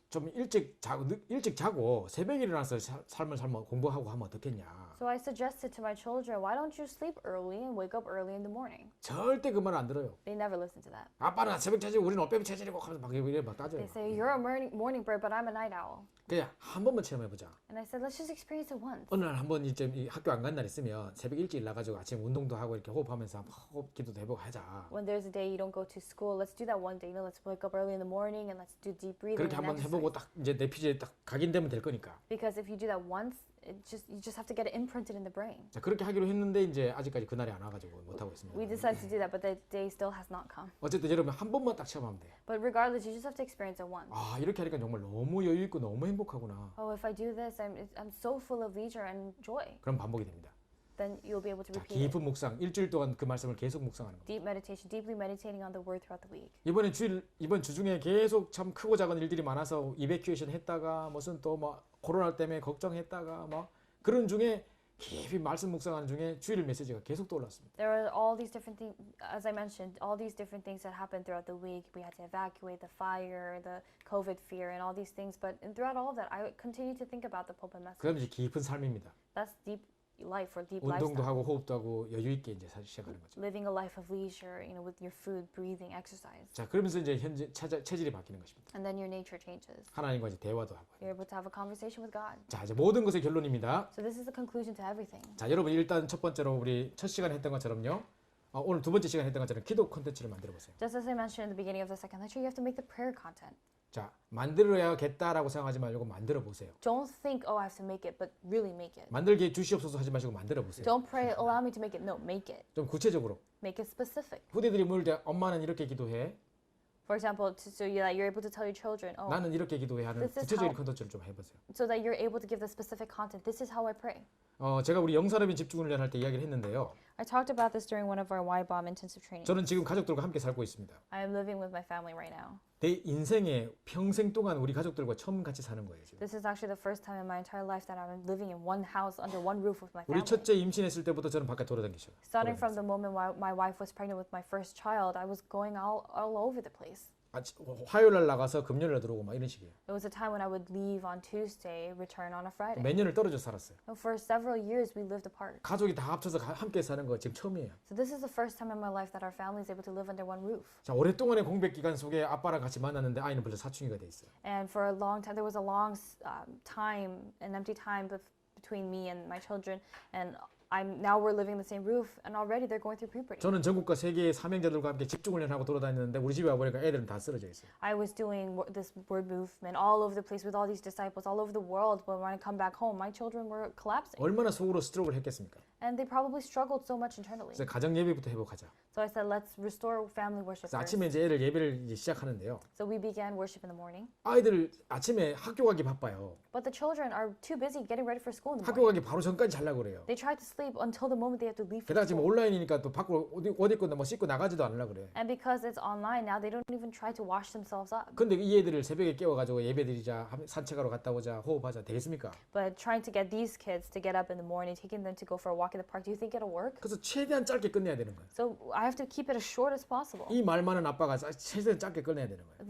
좀 일찍 자고 새벽에 일어나서 삶을 공부하고 하면 어떻겠냐. So I suggested to my children, why don't you sleep early and wake up early in the morning? 절대 그 말 안 들어요. They never listen to that. 아빠는 새벽 체질, 우리는 어빼미 체질이고 하면서 막 이래 막 따져요. They say, you're a morning bird, but I'm a night owl. 그냥 한 번만 체험해보자. And I said, let's just experience it once. 어느 날 한번 이제 학교 안 간 날 있으면 새벽 일찍 나가지고 아침 운동도 하고 이렇게 호흡하면서 호흡 기도도 해보고 하자. When there's a day you don't go to school, let's do that one day. Let's wake up early in the morning and let's do deep breathing 그렇게 and 한번 해보고 exercise. 딱 이제 내 피지에 딱 각인되면 될 거니까. Because if you do that once, you just have to get it imprinted in the brain. 자, 그렇게 하기로 했는데 이제 아직까지 그날이 안 와가지고 못 하고 있습니다. We decided to do that, but the day still has not come. 어쨌든 여러분 한 번만 딱 체험하면 돼. But regardless, you just have to experience it once. 아 이렇게 하니까 정말 너무 여유 있고 너무 행복하구나. Oh, if I do this, I'm so full of leisure and joy. 그럼 반복이 됩니다. Then you'll be able to 자, repeat it. 깊은 묵상 일주일 동안 그 말씀을 계속 묵상하는 거. Deep meditation, deeply meditating on the word throughout the week. 이번 주 중에 계속 참 크고 작은 일들이 많아서 이베큐에이션 했다가 무슨 또 뭐 코로나 때문에 걱정했다가 뭐 그런 중에 깊이 말씀 묵상하는 중에 주일 메시지가 계속 떠올랐습니다. There are all these different things, as I mentioned, all these different things that happened throughout the week. We had to evacuate, the fire, the COVID fear, and all these things. But throughout all of that, I continued to think about the pulpit message. 그다음에 이제 깊은 삶입니다. That's deep life or deep 운동도 lifestyle. 하고 호흡도 하고 여유 있게 이제 시작하는 거죠. Living a life of leisure, with your food, breathing, exercise. 자, 그러면서 이제 현재 체질이 바뀌는 것입니다. And then your nature changes. 하나님과 이제 대화도 하고. You're able to have a conversation with God. 자, 이제 모든 것의 결론입니다. So this is the conclusion to everything. 자, 여러분 일단 첫 번째로 우리 첫 시간에 했던 것처럼요. 오늘 두 번째 시간에 했던 것처럼 기도 콘텐츠를 만들어 보세요. Just as I mentioned in the beginning of the second lecture, you have to make the prayer content. 자, 만들어야겠다라고 생각하지 말고 만들어 보세요. Don't think, oh, I have to make it, but really make it. 만들게 주시옵소서 하지 마시고 만들어 보세요. Don't pray, allow me to make it. No, make it. 좀 구체적으로. Make it specific. 후대들이 물을 때 엄마는 이렇게 기도해. For example, so that you're able to tell your children, oh, 나는 이렇게 기도해 하는 This is 구체적인 how- 컨텐츠를 좀 해보세요. so that you're able to give the specific content. This is how I pray. 제가 우리 영사람의 집중훈련 할 때 이야기를 했는데요. I talked about this during one of our Y-bomb intensive training. 저는 지금 가족들과 함께 살고 있습니다. I am living with my family right now. 내 인생에 평생 동안 우리 가족들과 처음 같이 사는 거예요. 지금. This is actually the first time in my entire life that I'm living in one house under one roof with my 우리 family. 첫째 임신했을 때부터 저는 바깥 돌아다니죠. Starting from the moment my wife was pregnant with my first child, I was going all over the place. 화요일 날 나가서 금요일 날 들어오고 막 이런 식이에요. There was a time when I would leave on Tuesday, return on a Friday. 몇 년을 떨어져 살았어요. And for several years, we lived apart. 가족이 다 합쳐서 함께 사는 거 지금 처음이에요. So this is the first time in my life that our family is able to live under one roof. 자, 오랫동안의 공백 기간 속에 아빠랑 같이 만났는데 아이는 벌써 사춘기가 돼 있어요. And for a long time, there was a long time, an empty time between me and my children. And now we're living in the same roof, and already they're going through puberty. 저는 전국과 세계의 사명자들과 함께 집중훈련하고 돌아다녔는데 우리 집에 와보니까 애들은 다 쓰러져 있어요. I was doing this word movement all over the place with all these disciples all over the world. But when I come back home, my children were collapsing. 얼마나 속으로 스트로크를 했겠습니까? And they probably struggled so much internally. 그래서 가정 예배부터 회복하자. So I said, let's restore family worship 그래서 first. 아침에 이제 애들 예배를 이제 시작하는데요. So we began worship in the morning. 아이들 아침에 학교 가기 바빠요. But the children are too busy getting ready for school in the 학교 morning. 가기 바로 전까지 자려고 그래요. They try to sleep until the moment they have to leave for 게다가 지금 school. 온라인이니까 또 밖으로 옷 입고 뭐 씻고 나가지도 않으려고 그래. And because it's online now, they don't even try to wash themselves up. 근데 이 애들을 새벽에 깨워가지고 예배드리자, 산책하러 갔다 오자, 호흡하자 되겠습니까? But trying to get these kids to get up in the morning, taking them to go for a walk in the park, do you think it'll work? 그래서 최대한 짧게 끝내야 되는 거예요. So I have to keep it as short as possible. 이 말 많은 아빠가 최대한 짧게 끝내야 되는 거예요.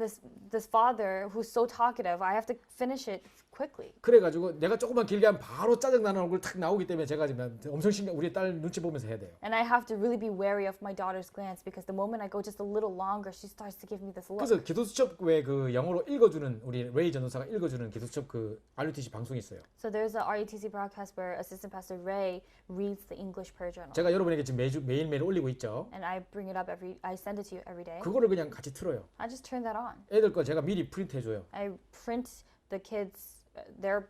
This father who's so talkative, I have to finish it quickly. 그래가지고 내가 조금만 길게 하면 바로 짜증나는 얼굴 탁 나오기 때문에 제가 지금 엄청 우리 딸 눈치 보면서 해야 돼요. And I have to really be wary of my daughter's glance because the moment I go just a little longer, she starts to give me this look. 그래서 기도수첩 왜 그 영어로 읽어주는 우리 레이 전도사가 읽어주는 기도수첩 그 RUTC 방송이 있어요. So there's a RUTC broadcast where Assistant Pastor Ray reads the English prayer journal. 제가 여러분에게 지금 매일매일 올리고 있죠. And I bring it up I send it to you every day. 그거를 그냥 같이 틀어요. I just turn that on. 애들 거 제가 미리 프린트 해줘요. I print the kids their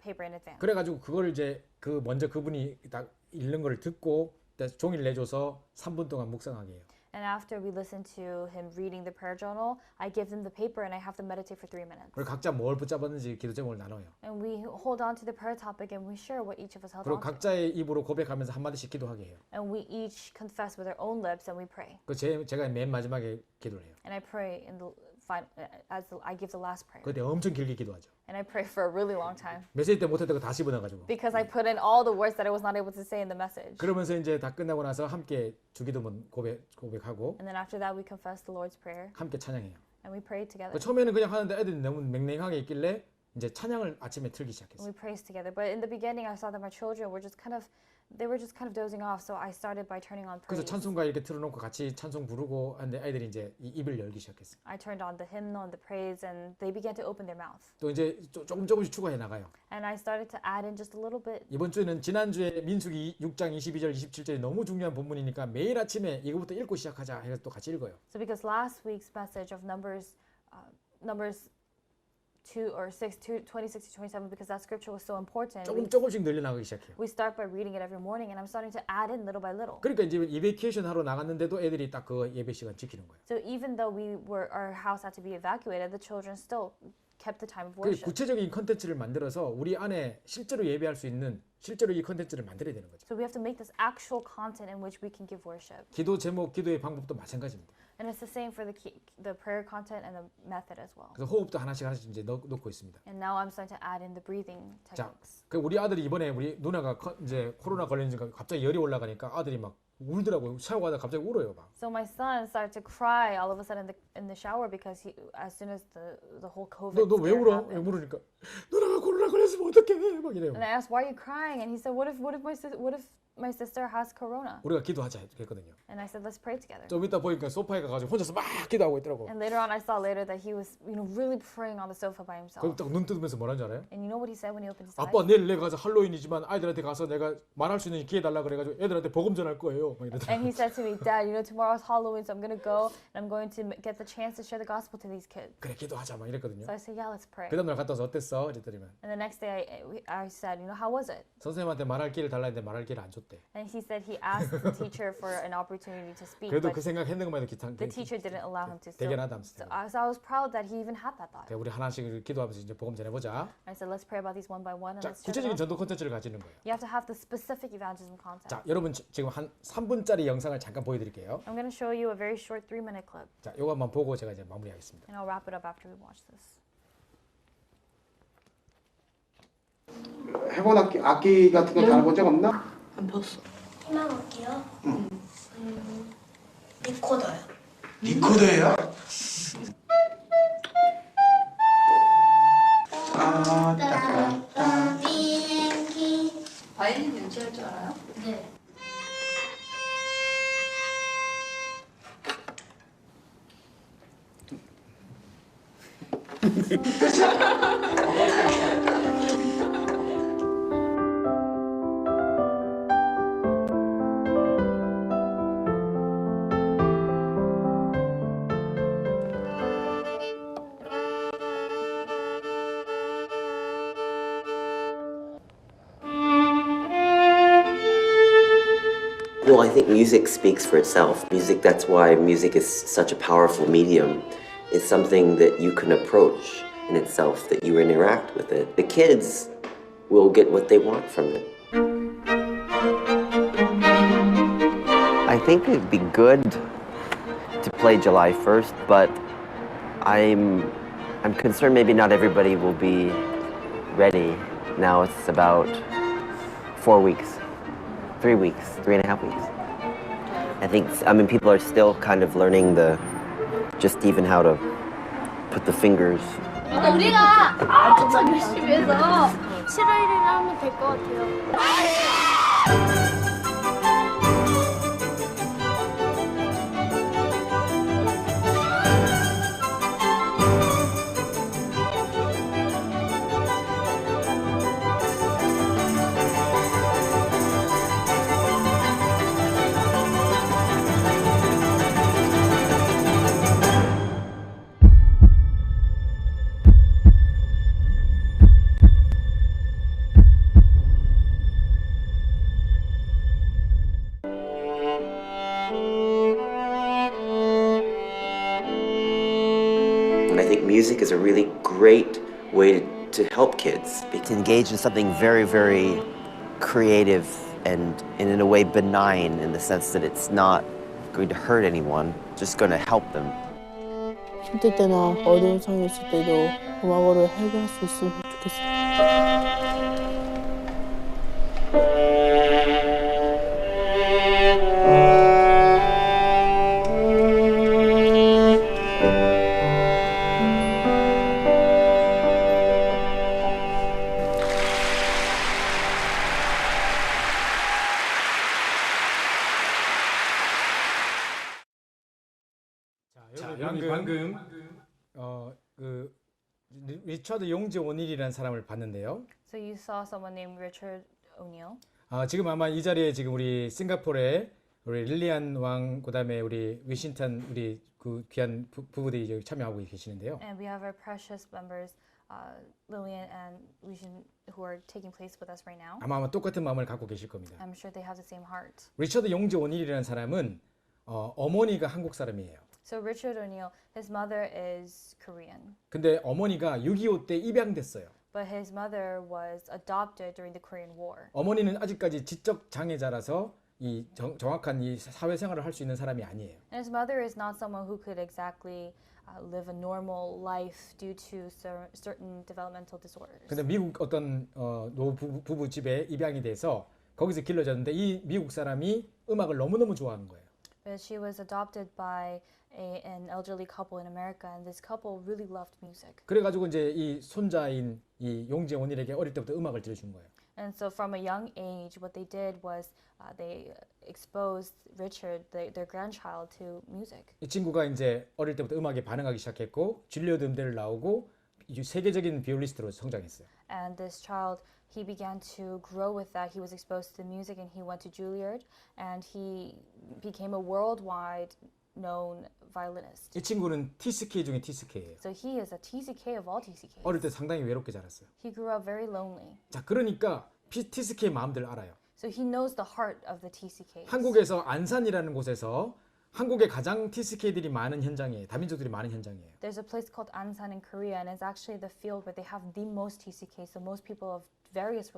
paper in advance. 그래가지고 그걸 이제 그 먼저 그분이 딱 읽는 걸 듣고 종이를 내줘서 3분 동안 묵상하게 해요. And after we listen to him reading the prayer journal, I give them the paper and I have them meditate for 3 minutes. 그리고 각자 뭘 붙잡았는지 기도 제목을 나눠요. And we hold on to the prayer topic and we share what each of us held 그리고 on to. 각자의 입으로 고백하면서 한 마디씩 기도하게 해요. And we each confess with our own lips and we pray. 제가 맨 마지막에 기도를 해요. And I pray in the I give the last prayer. 그때 엄청 길게 기도하죠. And I pray for a really long time 메시지 때 못했던 거 다 집어넣어가지고. because I put in all the words that I was not able to say in the message. 그러면서 이제 다 끝나고 나서 함께 주기도문 고백하고 And then after that we confess the Lord's prayer 함께 찬양해요. and we pray together. 처음에는 그냥 하는데 애들이 너무 맹맹하게 있길래 이제 찬양을 아침에 틀기 And 시작했어요. we praise together. But in the beginning I saw that my children were just kind of dozing off. So I started by turning on 그래서 praise. 찬송가 이렇게 틀어놓고 같이 찬송 부르고 하는데 아이들이 이제 입을 열기 시작했어요. I turned on the hymnal and the praise and they began to open their mouth. 또 이제 조금씩 추가해 나가요. And I started to add in just a little bit. 이번 주에는 지난주에 민수기 6장 22절 27절이 너무 중요한 본문이니까 매일 아침에 이거부터 읽고 시작하자 해서 또 같이 읽어요. So because last week's message of Numbers 2 or 6 to 26 to 27 because that scripture was so important. 조금씩 늘려나가기 시작해요. We start by reading it every morning and I'm starting to add in little by little. 그러니까 이제 이베이케이션 하러 나갔는데도 애들이 딱 그 예배 시간 지키는 거예요. So even though our house had to be evacuated, the children still kept the time of 그 worship. 구체적인 컨텐츠를 만들어서 우리 안에 실제로 예배할 수 있는 실제로 이 컨텐츠를 만들어야 되는 거죠. So we have to make this actual content in which we can give worship. 기도 제목, 기도의 방법도 마찬가지입니다. And it's the same for the prayer content and the method as well. 그래서 호흡도 하나씩 이제 넣고 있습니다. And now I'm starting to add in the breathing 자, techniques. 그 우리 아들이 이번에 우리 누나가 이제 코로나 걸리니까 갑자기 열이 올라가니까 아들이 막 울더라고요. 샤워하다 갑자기 울어요, 막. So my son started to cry all of a sudden in the shower because as soon as the whole COVID 너 왜 scare 울어? 왜 happened. 물으니까 누나가 코로나 걸렸으면 어떡해? 막 이래요. And I asked, why are you crying? And he said, what if my sister has corona? 우리가 기도하자 했거든요. And I said, let's pray together. 좀 이따 보니까 소파에 가가지고 혼자서 막 기도하고 있더라고. And later on, I saw later that he was, really praying on the sofa by himself. 그럼 딱 눈 뜨면서 뭐라는 줄 알아요? And you know what he said when he opened his eyes? 아빠 내일 내가 가서 할로윈이지만 아이들한테 가서 내가 말할 수 있는 기회 달라 그래가지고 애들한테 복음 전할 거예요. 막 이러더라고. And he said to me, Dad, tomorrow's Halloween, so I'm gonna go and I'm going to get the chance to share the gospel to these kids. 그래 기도하자 막 이랬거든요. So I said, yeah, let's pray. 그 다음날 갔다 와서 어땠어? 이랬더니만 And the next day, I said, how was it? 선생님한테 말할 기회를 달라 했는데 말할 기회를 안 줬대. And he said he asked the teacher for an opportunity to speak, 그래도 but 그 생각했는 것만 해도 the teacher didn't allow him to. 대견하다. So I was proud that he even had that thought. 우리 하나씩 기도하면서 이제 복음 전해보자. I said, let's pray about these one by one and 자, let's share the 구체적인 gospel. 전도 콘텐츠를 가지는 거예요. You have to have the specific evangelism content. 자, 여러분 지금 한 3분짜리 영상을 잠깐 보여드릴게요. I'm going to show you a very short 3-minute clip, 자, 요거 한번 보고 제가 이제 마무리하겠습니다. and I'll wrap it up after we watch this. 해본 악기 같은 거 다뤄본 적 없나? 안 폈어. 희망할게요. 리코더요. 리코더예요? 비행기. 바이올린 연주할 줄 알아요? 네. Well, I think music speaks for itself. That's why music is such a powerful medium. It's something that you can approach in itself, that you interact with it. The kids will get what they want from it. I think it'd be good to play July 1st, but I'm concerned maybe not everybody will be ready. Now it's about 4 weeks. 3 weeks, 3.5 weeks. I mean, people are still kind of learning just even how to put the fingers. 우리가 진짜 열심히 해서 7월에 하면 될 것 같아요. And I think music is a really great way to help kids. To engage in something very, very creative and in a way benign, in the sense that it's not going to hurt anyone, just going to help them. 힘들 때나 어려운 상황이 있을 때도 음악으로 해결할 수 있으면 좋겠어요. 자, 여러분 방금 그 리처드 용지 오닐이라는 사람을 봤는데요. So you saw someone named Richard O'Neill. 지금 아마 이 자리에 지금 우리 싱가포르의 우리 릴리안 왕 그다음에 우리 위신턴 우리 그 귀한 부부들이 여기 참여하고 계시는데요. And we have our precious members, Lillian and Lucian, who are taking place with us right now. 아마 똑같은 마음을 갖고 계실 겁니다. I'm sure they have the same heart. 리처드 용지 오닐이라는 사람은 어머니가 한국 사람이에요. So Richard O'Neill, his mother is Korean, 근데 어머니가 6.25 때 입양됐어요. but his mother was adopted during the Korean War. 어머니는 아직까지 지적 장애자라서 정확한 이 사회생활을 할 수 있는 사람이 아니에요. And his mother is not someone who could exactly live a normal life due to certain developmental disorders. 근데 미국 어떤 노 부부 집에 입양이 돼서 거기서 길러졌는데 이 미국 사람이 음악을 너무너무 좋아하는 거예요. But she was adopted by an elderly couple in America, and this couple really loved music. 그래가지고 이제 이 손자인 이 용재원일에게 어릴 때부터 음악을 들려준 거예요. And so from a young age, what they did was they exposed Richard, their grandchild, to music. 이 친구가 이제 어릴 때부터 음악에 반응하기 시작했고 줄리어드 음대를 나오고 세계적인 비올리스트로 성장했어요. And this child, he began to grow with that. He was exposed to the music, and he went to Juilliard, and he became a worldwide known violinist. 이 친구는 TCK 중에 TCK예요. So he is a TCK of all TCKs. 어릴 때 상당히 외롭게 자랐어요. He grew up very lonely. 자, 그러니까 TCK 마음들 알아요. So he knows the heart of the TCKs. 한국에서 안산이라는 곳에서 한국에 가장 TCK들이 많은 현장이에요. 다민족들이 많은 현장이에요. There's a place called Ansan in Korea, and it's actually the field where they have the most TCKs, so most people of various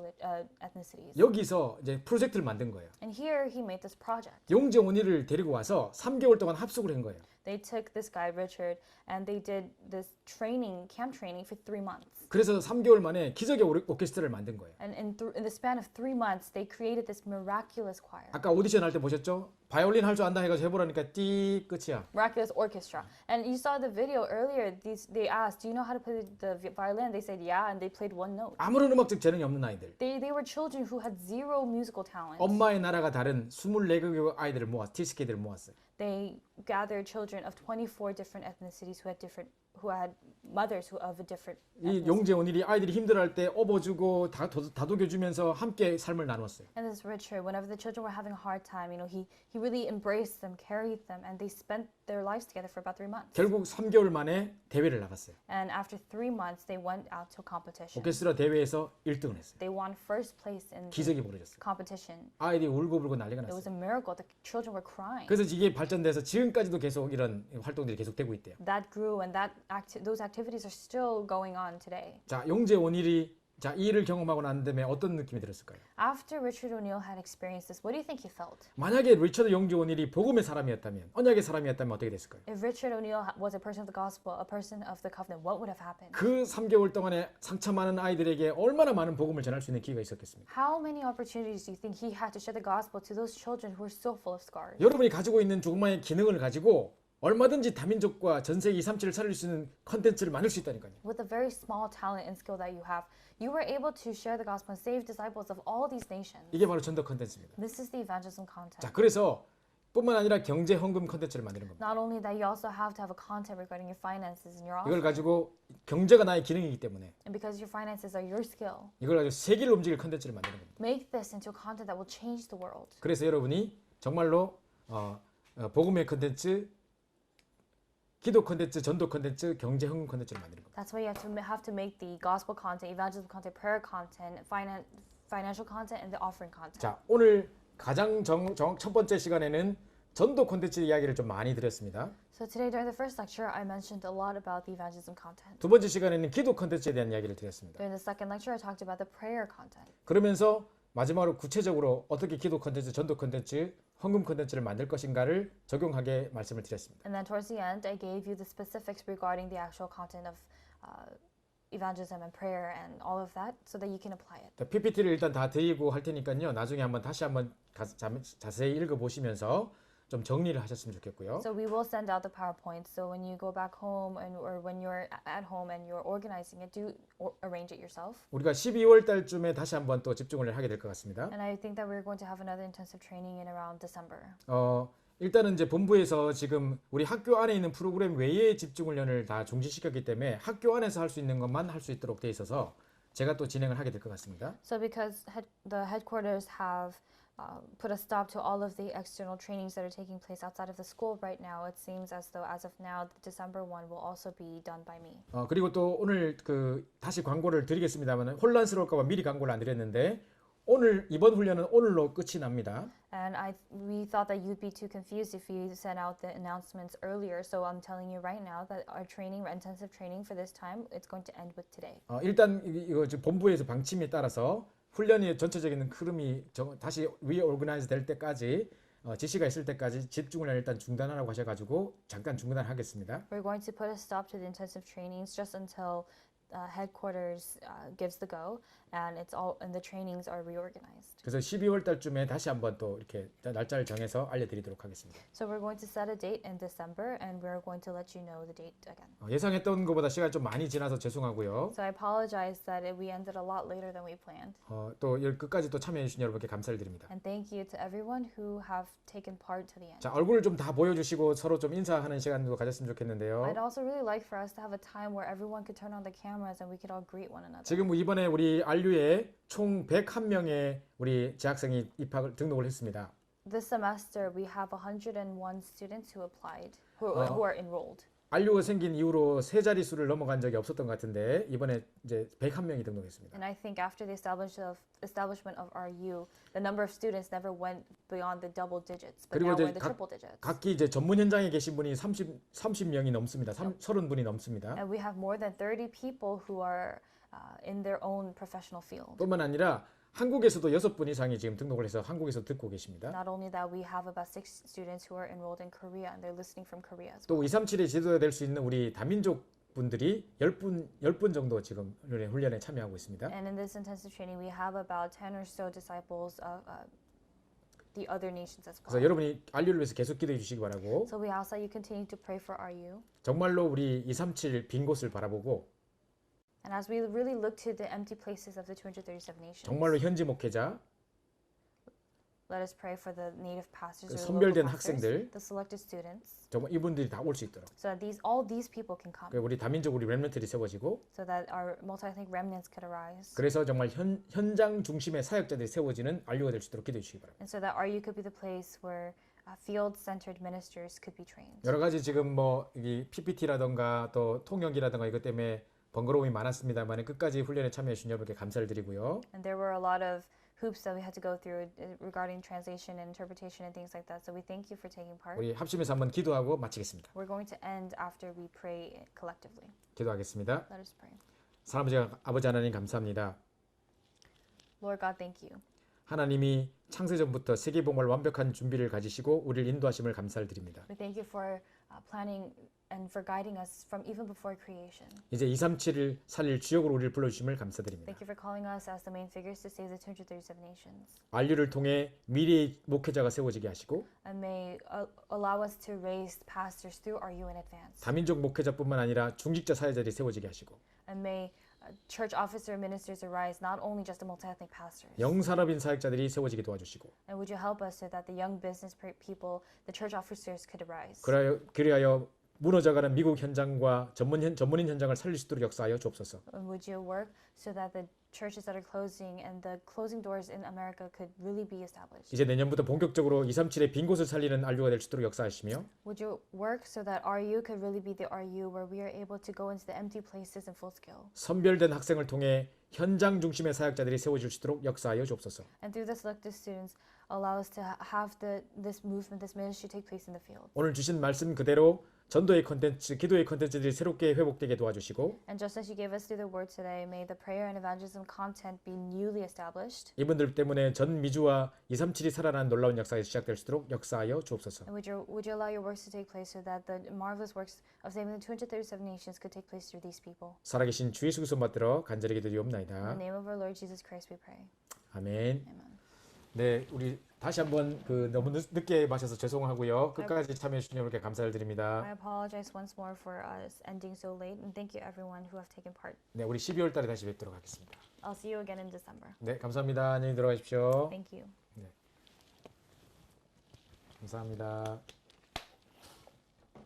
ethnicities. 여기서 이제 프로젝트를 만든 거예요. And here he made this project. 용재원이를 데리고 와서 3개월 동안 합숙을 한 거예요. They took this guy Richard, and they did this camp training for 3 months. 그래서 3개월 만에 기적의 오케스트라를 만든 거예요. And in the span of 3 months, they created this miraculous choir, 아까 오디션 할 때 보셨죠? 바이올린 할 줄 안다 해가지고 해보라니까 띠 끝이야. miraculous orchestra. And you saw the video earlier. They asked, "Do you know how to play the violin?" They said, "Yeah," and they played one note. 아무런 음악적 재능이 없는 아이들. They were children who had zero musical talent. 엄마의 나라가 다른 24개국 아이들을 TCK들을 모았어요. They gathered children of 24 different ethnicities who had mothers of a different 이 ethnicity. 용재원일이 아이들이 힘들어할 때 업어주고 다독여주면서 함께 삶을 나눴어요. And this Richard, whenever the children were having a hard time, he really embraced them, carried them, and they spent their lives together for about 3 months. 결국 3개월 만에 대회를 나갔어요. And after 3 months, they went out to competition. 오케스트라 대회에서 1등을 했어요. They won first place in the 기적이 벌어졌어요. competition. 아이들이 울고불고 난리가 It was 났어요. a miracle. The children were crying. 그래서 이게 발전돼서 지금까지도 계속 이런 활동들이 계속되고 있대요. That grew, and those activities are still going on today. 자, 용재원일이 이 일을 경험하고 난 다음에 어떤 느낌이 들었을까요? After Richard O'Neill had experienced this, what do you think he felt? 만약에 리처드 용재원일이 복음의 사람이었다면, 언약의 사람이었다면 어떻게 됐을까요? If Richard O'Neill was a person of the gospel, a person of the covenant, what would have happened? 그 3개월 동안에 상처 많은 아이들에게 얼마나 많은 복음을 전할 수 있는 기회가 있었겠습니까? How many opportunities do you think he had to share the gospel to those children who were so full of scars? 여러분이 가지고 있는 조그마한 기능을 가지고 얼마든지 다민족과 전 세계 237을 살릴 수 있는 컨텐츠를 만들 수 있다니까요. With the very small talent and skill that you have, you were able to share the gospel and save disciples of all these nations. 이게 바로 전도 컨텐츠입니다. This is the evangelism content. 자, 그래서 뿐만 아니라 경제 헌금 컨텐츠를 만드는 겁니다. Not only that, you also have to have a content regarding your finances and your 이걸 offering. 가지고 경제가 나의 기능이기 때문에 And because your finances are your skill, 이걸 가지고 세계를 움직일 컨텐츠를 만드는 겁니다. make this into a content that will change the world. 그래서 여러분이 정말로 복음의 컨텐츠, 기도 컨텐츠, 전도 컨텐츠, 경제 헌금 컨텐츠를 만드는 겁니다. That's why you have to make the gospel content, evangelism content, prayer content, financial content, and the offering content. 자, 오늘 가장 첫 번째 시간에는 전도 콘텐츠 이야기를 좀 많이 드렸습니다. So today during the first lecture, I mentioned a lot about the evangelism content. 두 번째 시간에는 기도 콘텐츠에 대한 이야기를 드렸습니다. During the second lecture, I talked about the prayer content. 그러면서 마지막으로 구체적으로 어떻게 기도 콘텐츠, 전도 콘텐츠, 헌금 콘텐츠를 만들 것인가를 적용하게 말씀을 드렸습니다. And then towards the end, I gave you the specifics regarding the actual content of evangelism and prayer and all of that so that you can apply it. PPT를 일단 다 드리고 할 테니까요. 나중에 다시 한번 자세히 읽어보시면서 좀 정리를 하셨으면 좋겠고요. So we will send out the PowerPoint. So when you go back home or when you're at home and you're organizing it, do arrange it yourself. 우리가 12월 달쯤에 다시 한번 또 집중을 하게 될 것 같습니다. And I think that we're going to have another intensive training in around December. 일단은 이제 본부에서 지금 우리 학교 안에 있는 프로그램 외에 집중훈련을 다 중지시켰기 때문에 학교 안에서 할 수 있는 것만 할 수 있도록 돼 있어서 제가 또 진행을 하게 될 것 같습니다. So because the headquarters have put a stop to all of the external trainings that are taking place outside of the school right now, it seems as though as of now, the December one will also be done by me. 그리고 또 오늘 다시 광고를 드리겠습니다만 혼란스러울까봐 미리 광고를 안 드렸는데 이번 훈련은 오늘로 끝이 납니다. And we thought that you'd be too confused if we sent out the announcements earlier. So I'm telling you right now that our intensive training for this time, it's going to end with today. 일단 이거 본부에서 방침에 따라서 훈련이 전체적인 흐름이 다시 리오르가나이즈 될 때까지 지시가 있을 때까지 집중을 일단 중단하라고 하셔가지고 잠깐 중단하겠습니다. We're going to put a stop to the intensive trainings just until headquarters gives the go, and the trainings are reorganized. 그래서 12월 달쯤에 다시 한번 또 이렇게 날짜를 정해서 알려드리도록 하겠습니다. So we're going to set a date in December, and we're going to let you know the date again. 예상했던 것보다 시간이 좀 많이 지나서 죄송하고요. So I apologize that we ended a lot later than we planned. 또 끝까지 또 참여해 주신 여러분께 감사를 드립니다. And thank you to everyone who have taken part to the end. 자, 얼굴을 좀 다 보여주시고 서로 좀 인사하는 시간도 가졌으면 좋겠는데요. I'd also really like for us to have a time where everyone could turn on the cameras and we could all greet one another. 지금 이번에 우리 RU에 총 101명의 우리 재학생이 등록을 했습니다. This semester we have 101 students who applied, who are enrolled. RU가 생긴 이후로 세 자릿수를 넘어간 적이 없었던 것 같은데 이번에 이제 101명이 등록했습니다. And I think after the establishment of RU, the number of students never went beyond the double digits, but 그리고 now we're 이제 in the triple digits. 각기 이제 전문 현장에 계신 분이 30명이 넘습니다. 30분이 넘습니다. And we have more than 30 people who are in their own professional field. 뿐만 아니라 한국에서도 6분 이상이 지금 등록을 해서 한국에서 듣고 계십니다. Not only that, we have about 6 students who are enrolled in Korea, and they're listening from Korea as well. 또 237의 지도가 될 수 있는 우리 다민족 분들이 10분 정도 지금 훈련에 참여하고 있습니다. And in this intensive training, we have about 10 or so disciples of the other nations as 그래서 well. 여러분이 RU를 위해서 계속 기도해 주시기 바라고 So we ask that you continue to pray for RU. 정말로 우리 237 빈 곳을 바라보고 And as we really look to the empty places of the 237 nations, 정말로 현지 목회자, let us pray for the native pastors, 그 or the 선별된 local pastors, 학생들, the selected students, 정말 이분들이 다 올 수 있도록 so that all these people can come, 우리 다민족 우리 렘넌트들이 세워지고 so that our multi-ethnic remnants could arise, 그래서 정말 현장 중심의 사역자들이 세워지는 RU가 될 수 있도록 기도해 주시기 바랍니다. and so that RU could be the place where field-centered ministers could be trained. 여러 가지 지금 이 PPT라던가 또 통역이라던가 이것 때문에 번거로움이 많았습니다만 끝까지 훈련에 참여해 주신 여러분께 감사를 드리고요. And there were a lot of hoops that we had to go through regarding translation and interpretation and things like that. So we thank you for taking part. 우리 합심해서 한번 기도하고 마치겠습니다. We're going to end after we pray collectively. 기도하겠습니다. Let us pray. 사랑하는 아버지 하나님 감사합니다. Lord God, thank you. 하나님이 창세전부터 세계복음을 완벽한 준비를 가지시고 우리를 인도하심을 감사를 드립니다. We thank you for planning and for guiding us from even before creation. 이제 237을 살릴 주역으로 우리를 불러주심을 감사드립니다. Thank you for calling us as the main figures to save the 237 nations. RU를 통해 미래의 목회자가 세워지게 하시고 And may allow us to raise pastors through RU in advance. 다민족 목회자뿐만 아니라 중직자 사회자들이 세워지게 하시고 And may church officer ministers arise, not only just the multi-ethnic pastors. 영산업인 사역자들이 세워지게 도와주시고 And would you help us so that the young business people, the church officers could arise. 그리하여 무너져가는 미국 현장과 전문인 현장을 살릴 수 있도록 역사하여 주옵소서. And would you work so that the churches that are closing and the closing doors in America could really be established? 이제 내년부터 본격적으로 237의 빈 곳을 살리는 RU가 될 수 있도록 역사하시며 Would you work so that RU could really be the RU where we are able to go into the empty places in full scale? 선별된 학생을 통해 현장 중심의 사역자들이 세워질 수 있도록 역사하여 주옵소서. And through the selected students, allow us to have this movement, this ministry take place in the field. 오늘 주신 말씀 그대로 전도의 컨텐츠, 기도의 컨텐츠들이 새롭게 회복되게 도와주시고 And just as you gave us through the word today, may the prayer and evangelism content be newly established. 이분들 때문에 전 미주와 237이 살아난 놀라운 역사가 시작될 수 있도록 역사하여 주옵소서. And would you allow your works to take place so that the marvelous works of saving the 237 nations could take place through these people? 살아계신 주 예수 그리스도 받들어 간절히 In the 기도리옵나이다. name of our Lord Jesus Christ we pray. 아멘. Amen. 네, 우리 다시 한번 너무 늦게 마셔서 죄송하고요. 끝까지 참여해 주신 여러분께 감사를 드립니다. I apologize once more for us ending so late, and thank you everyone who have taken part. 네, 우리 12월 달에 다시 뵙도록 하겠습니다. I'll see you again in December. 네, 감사합니다. 안녕히 들어가십시오. Thank you. 감사합니다.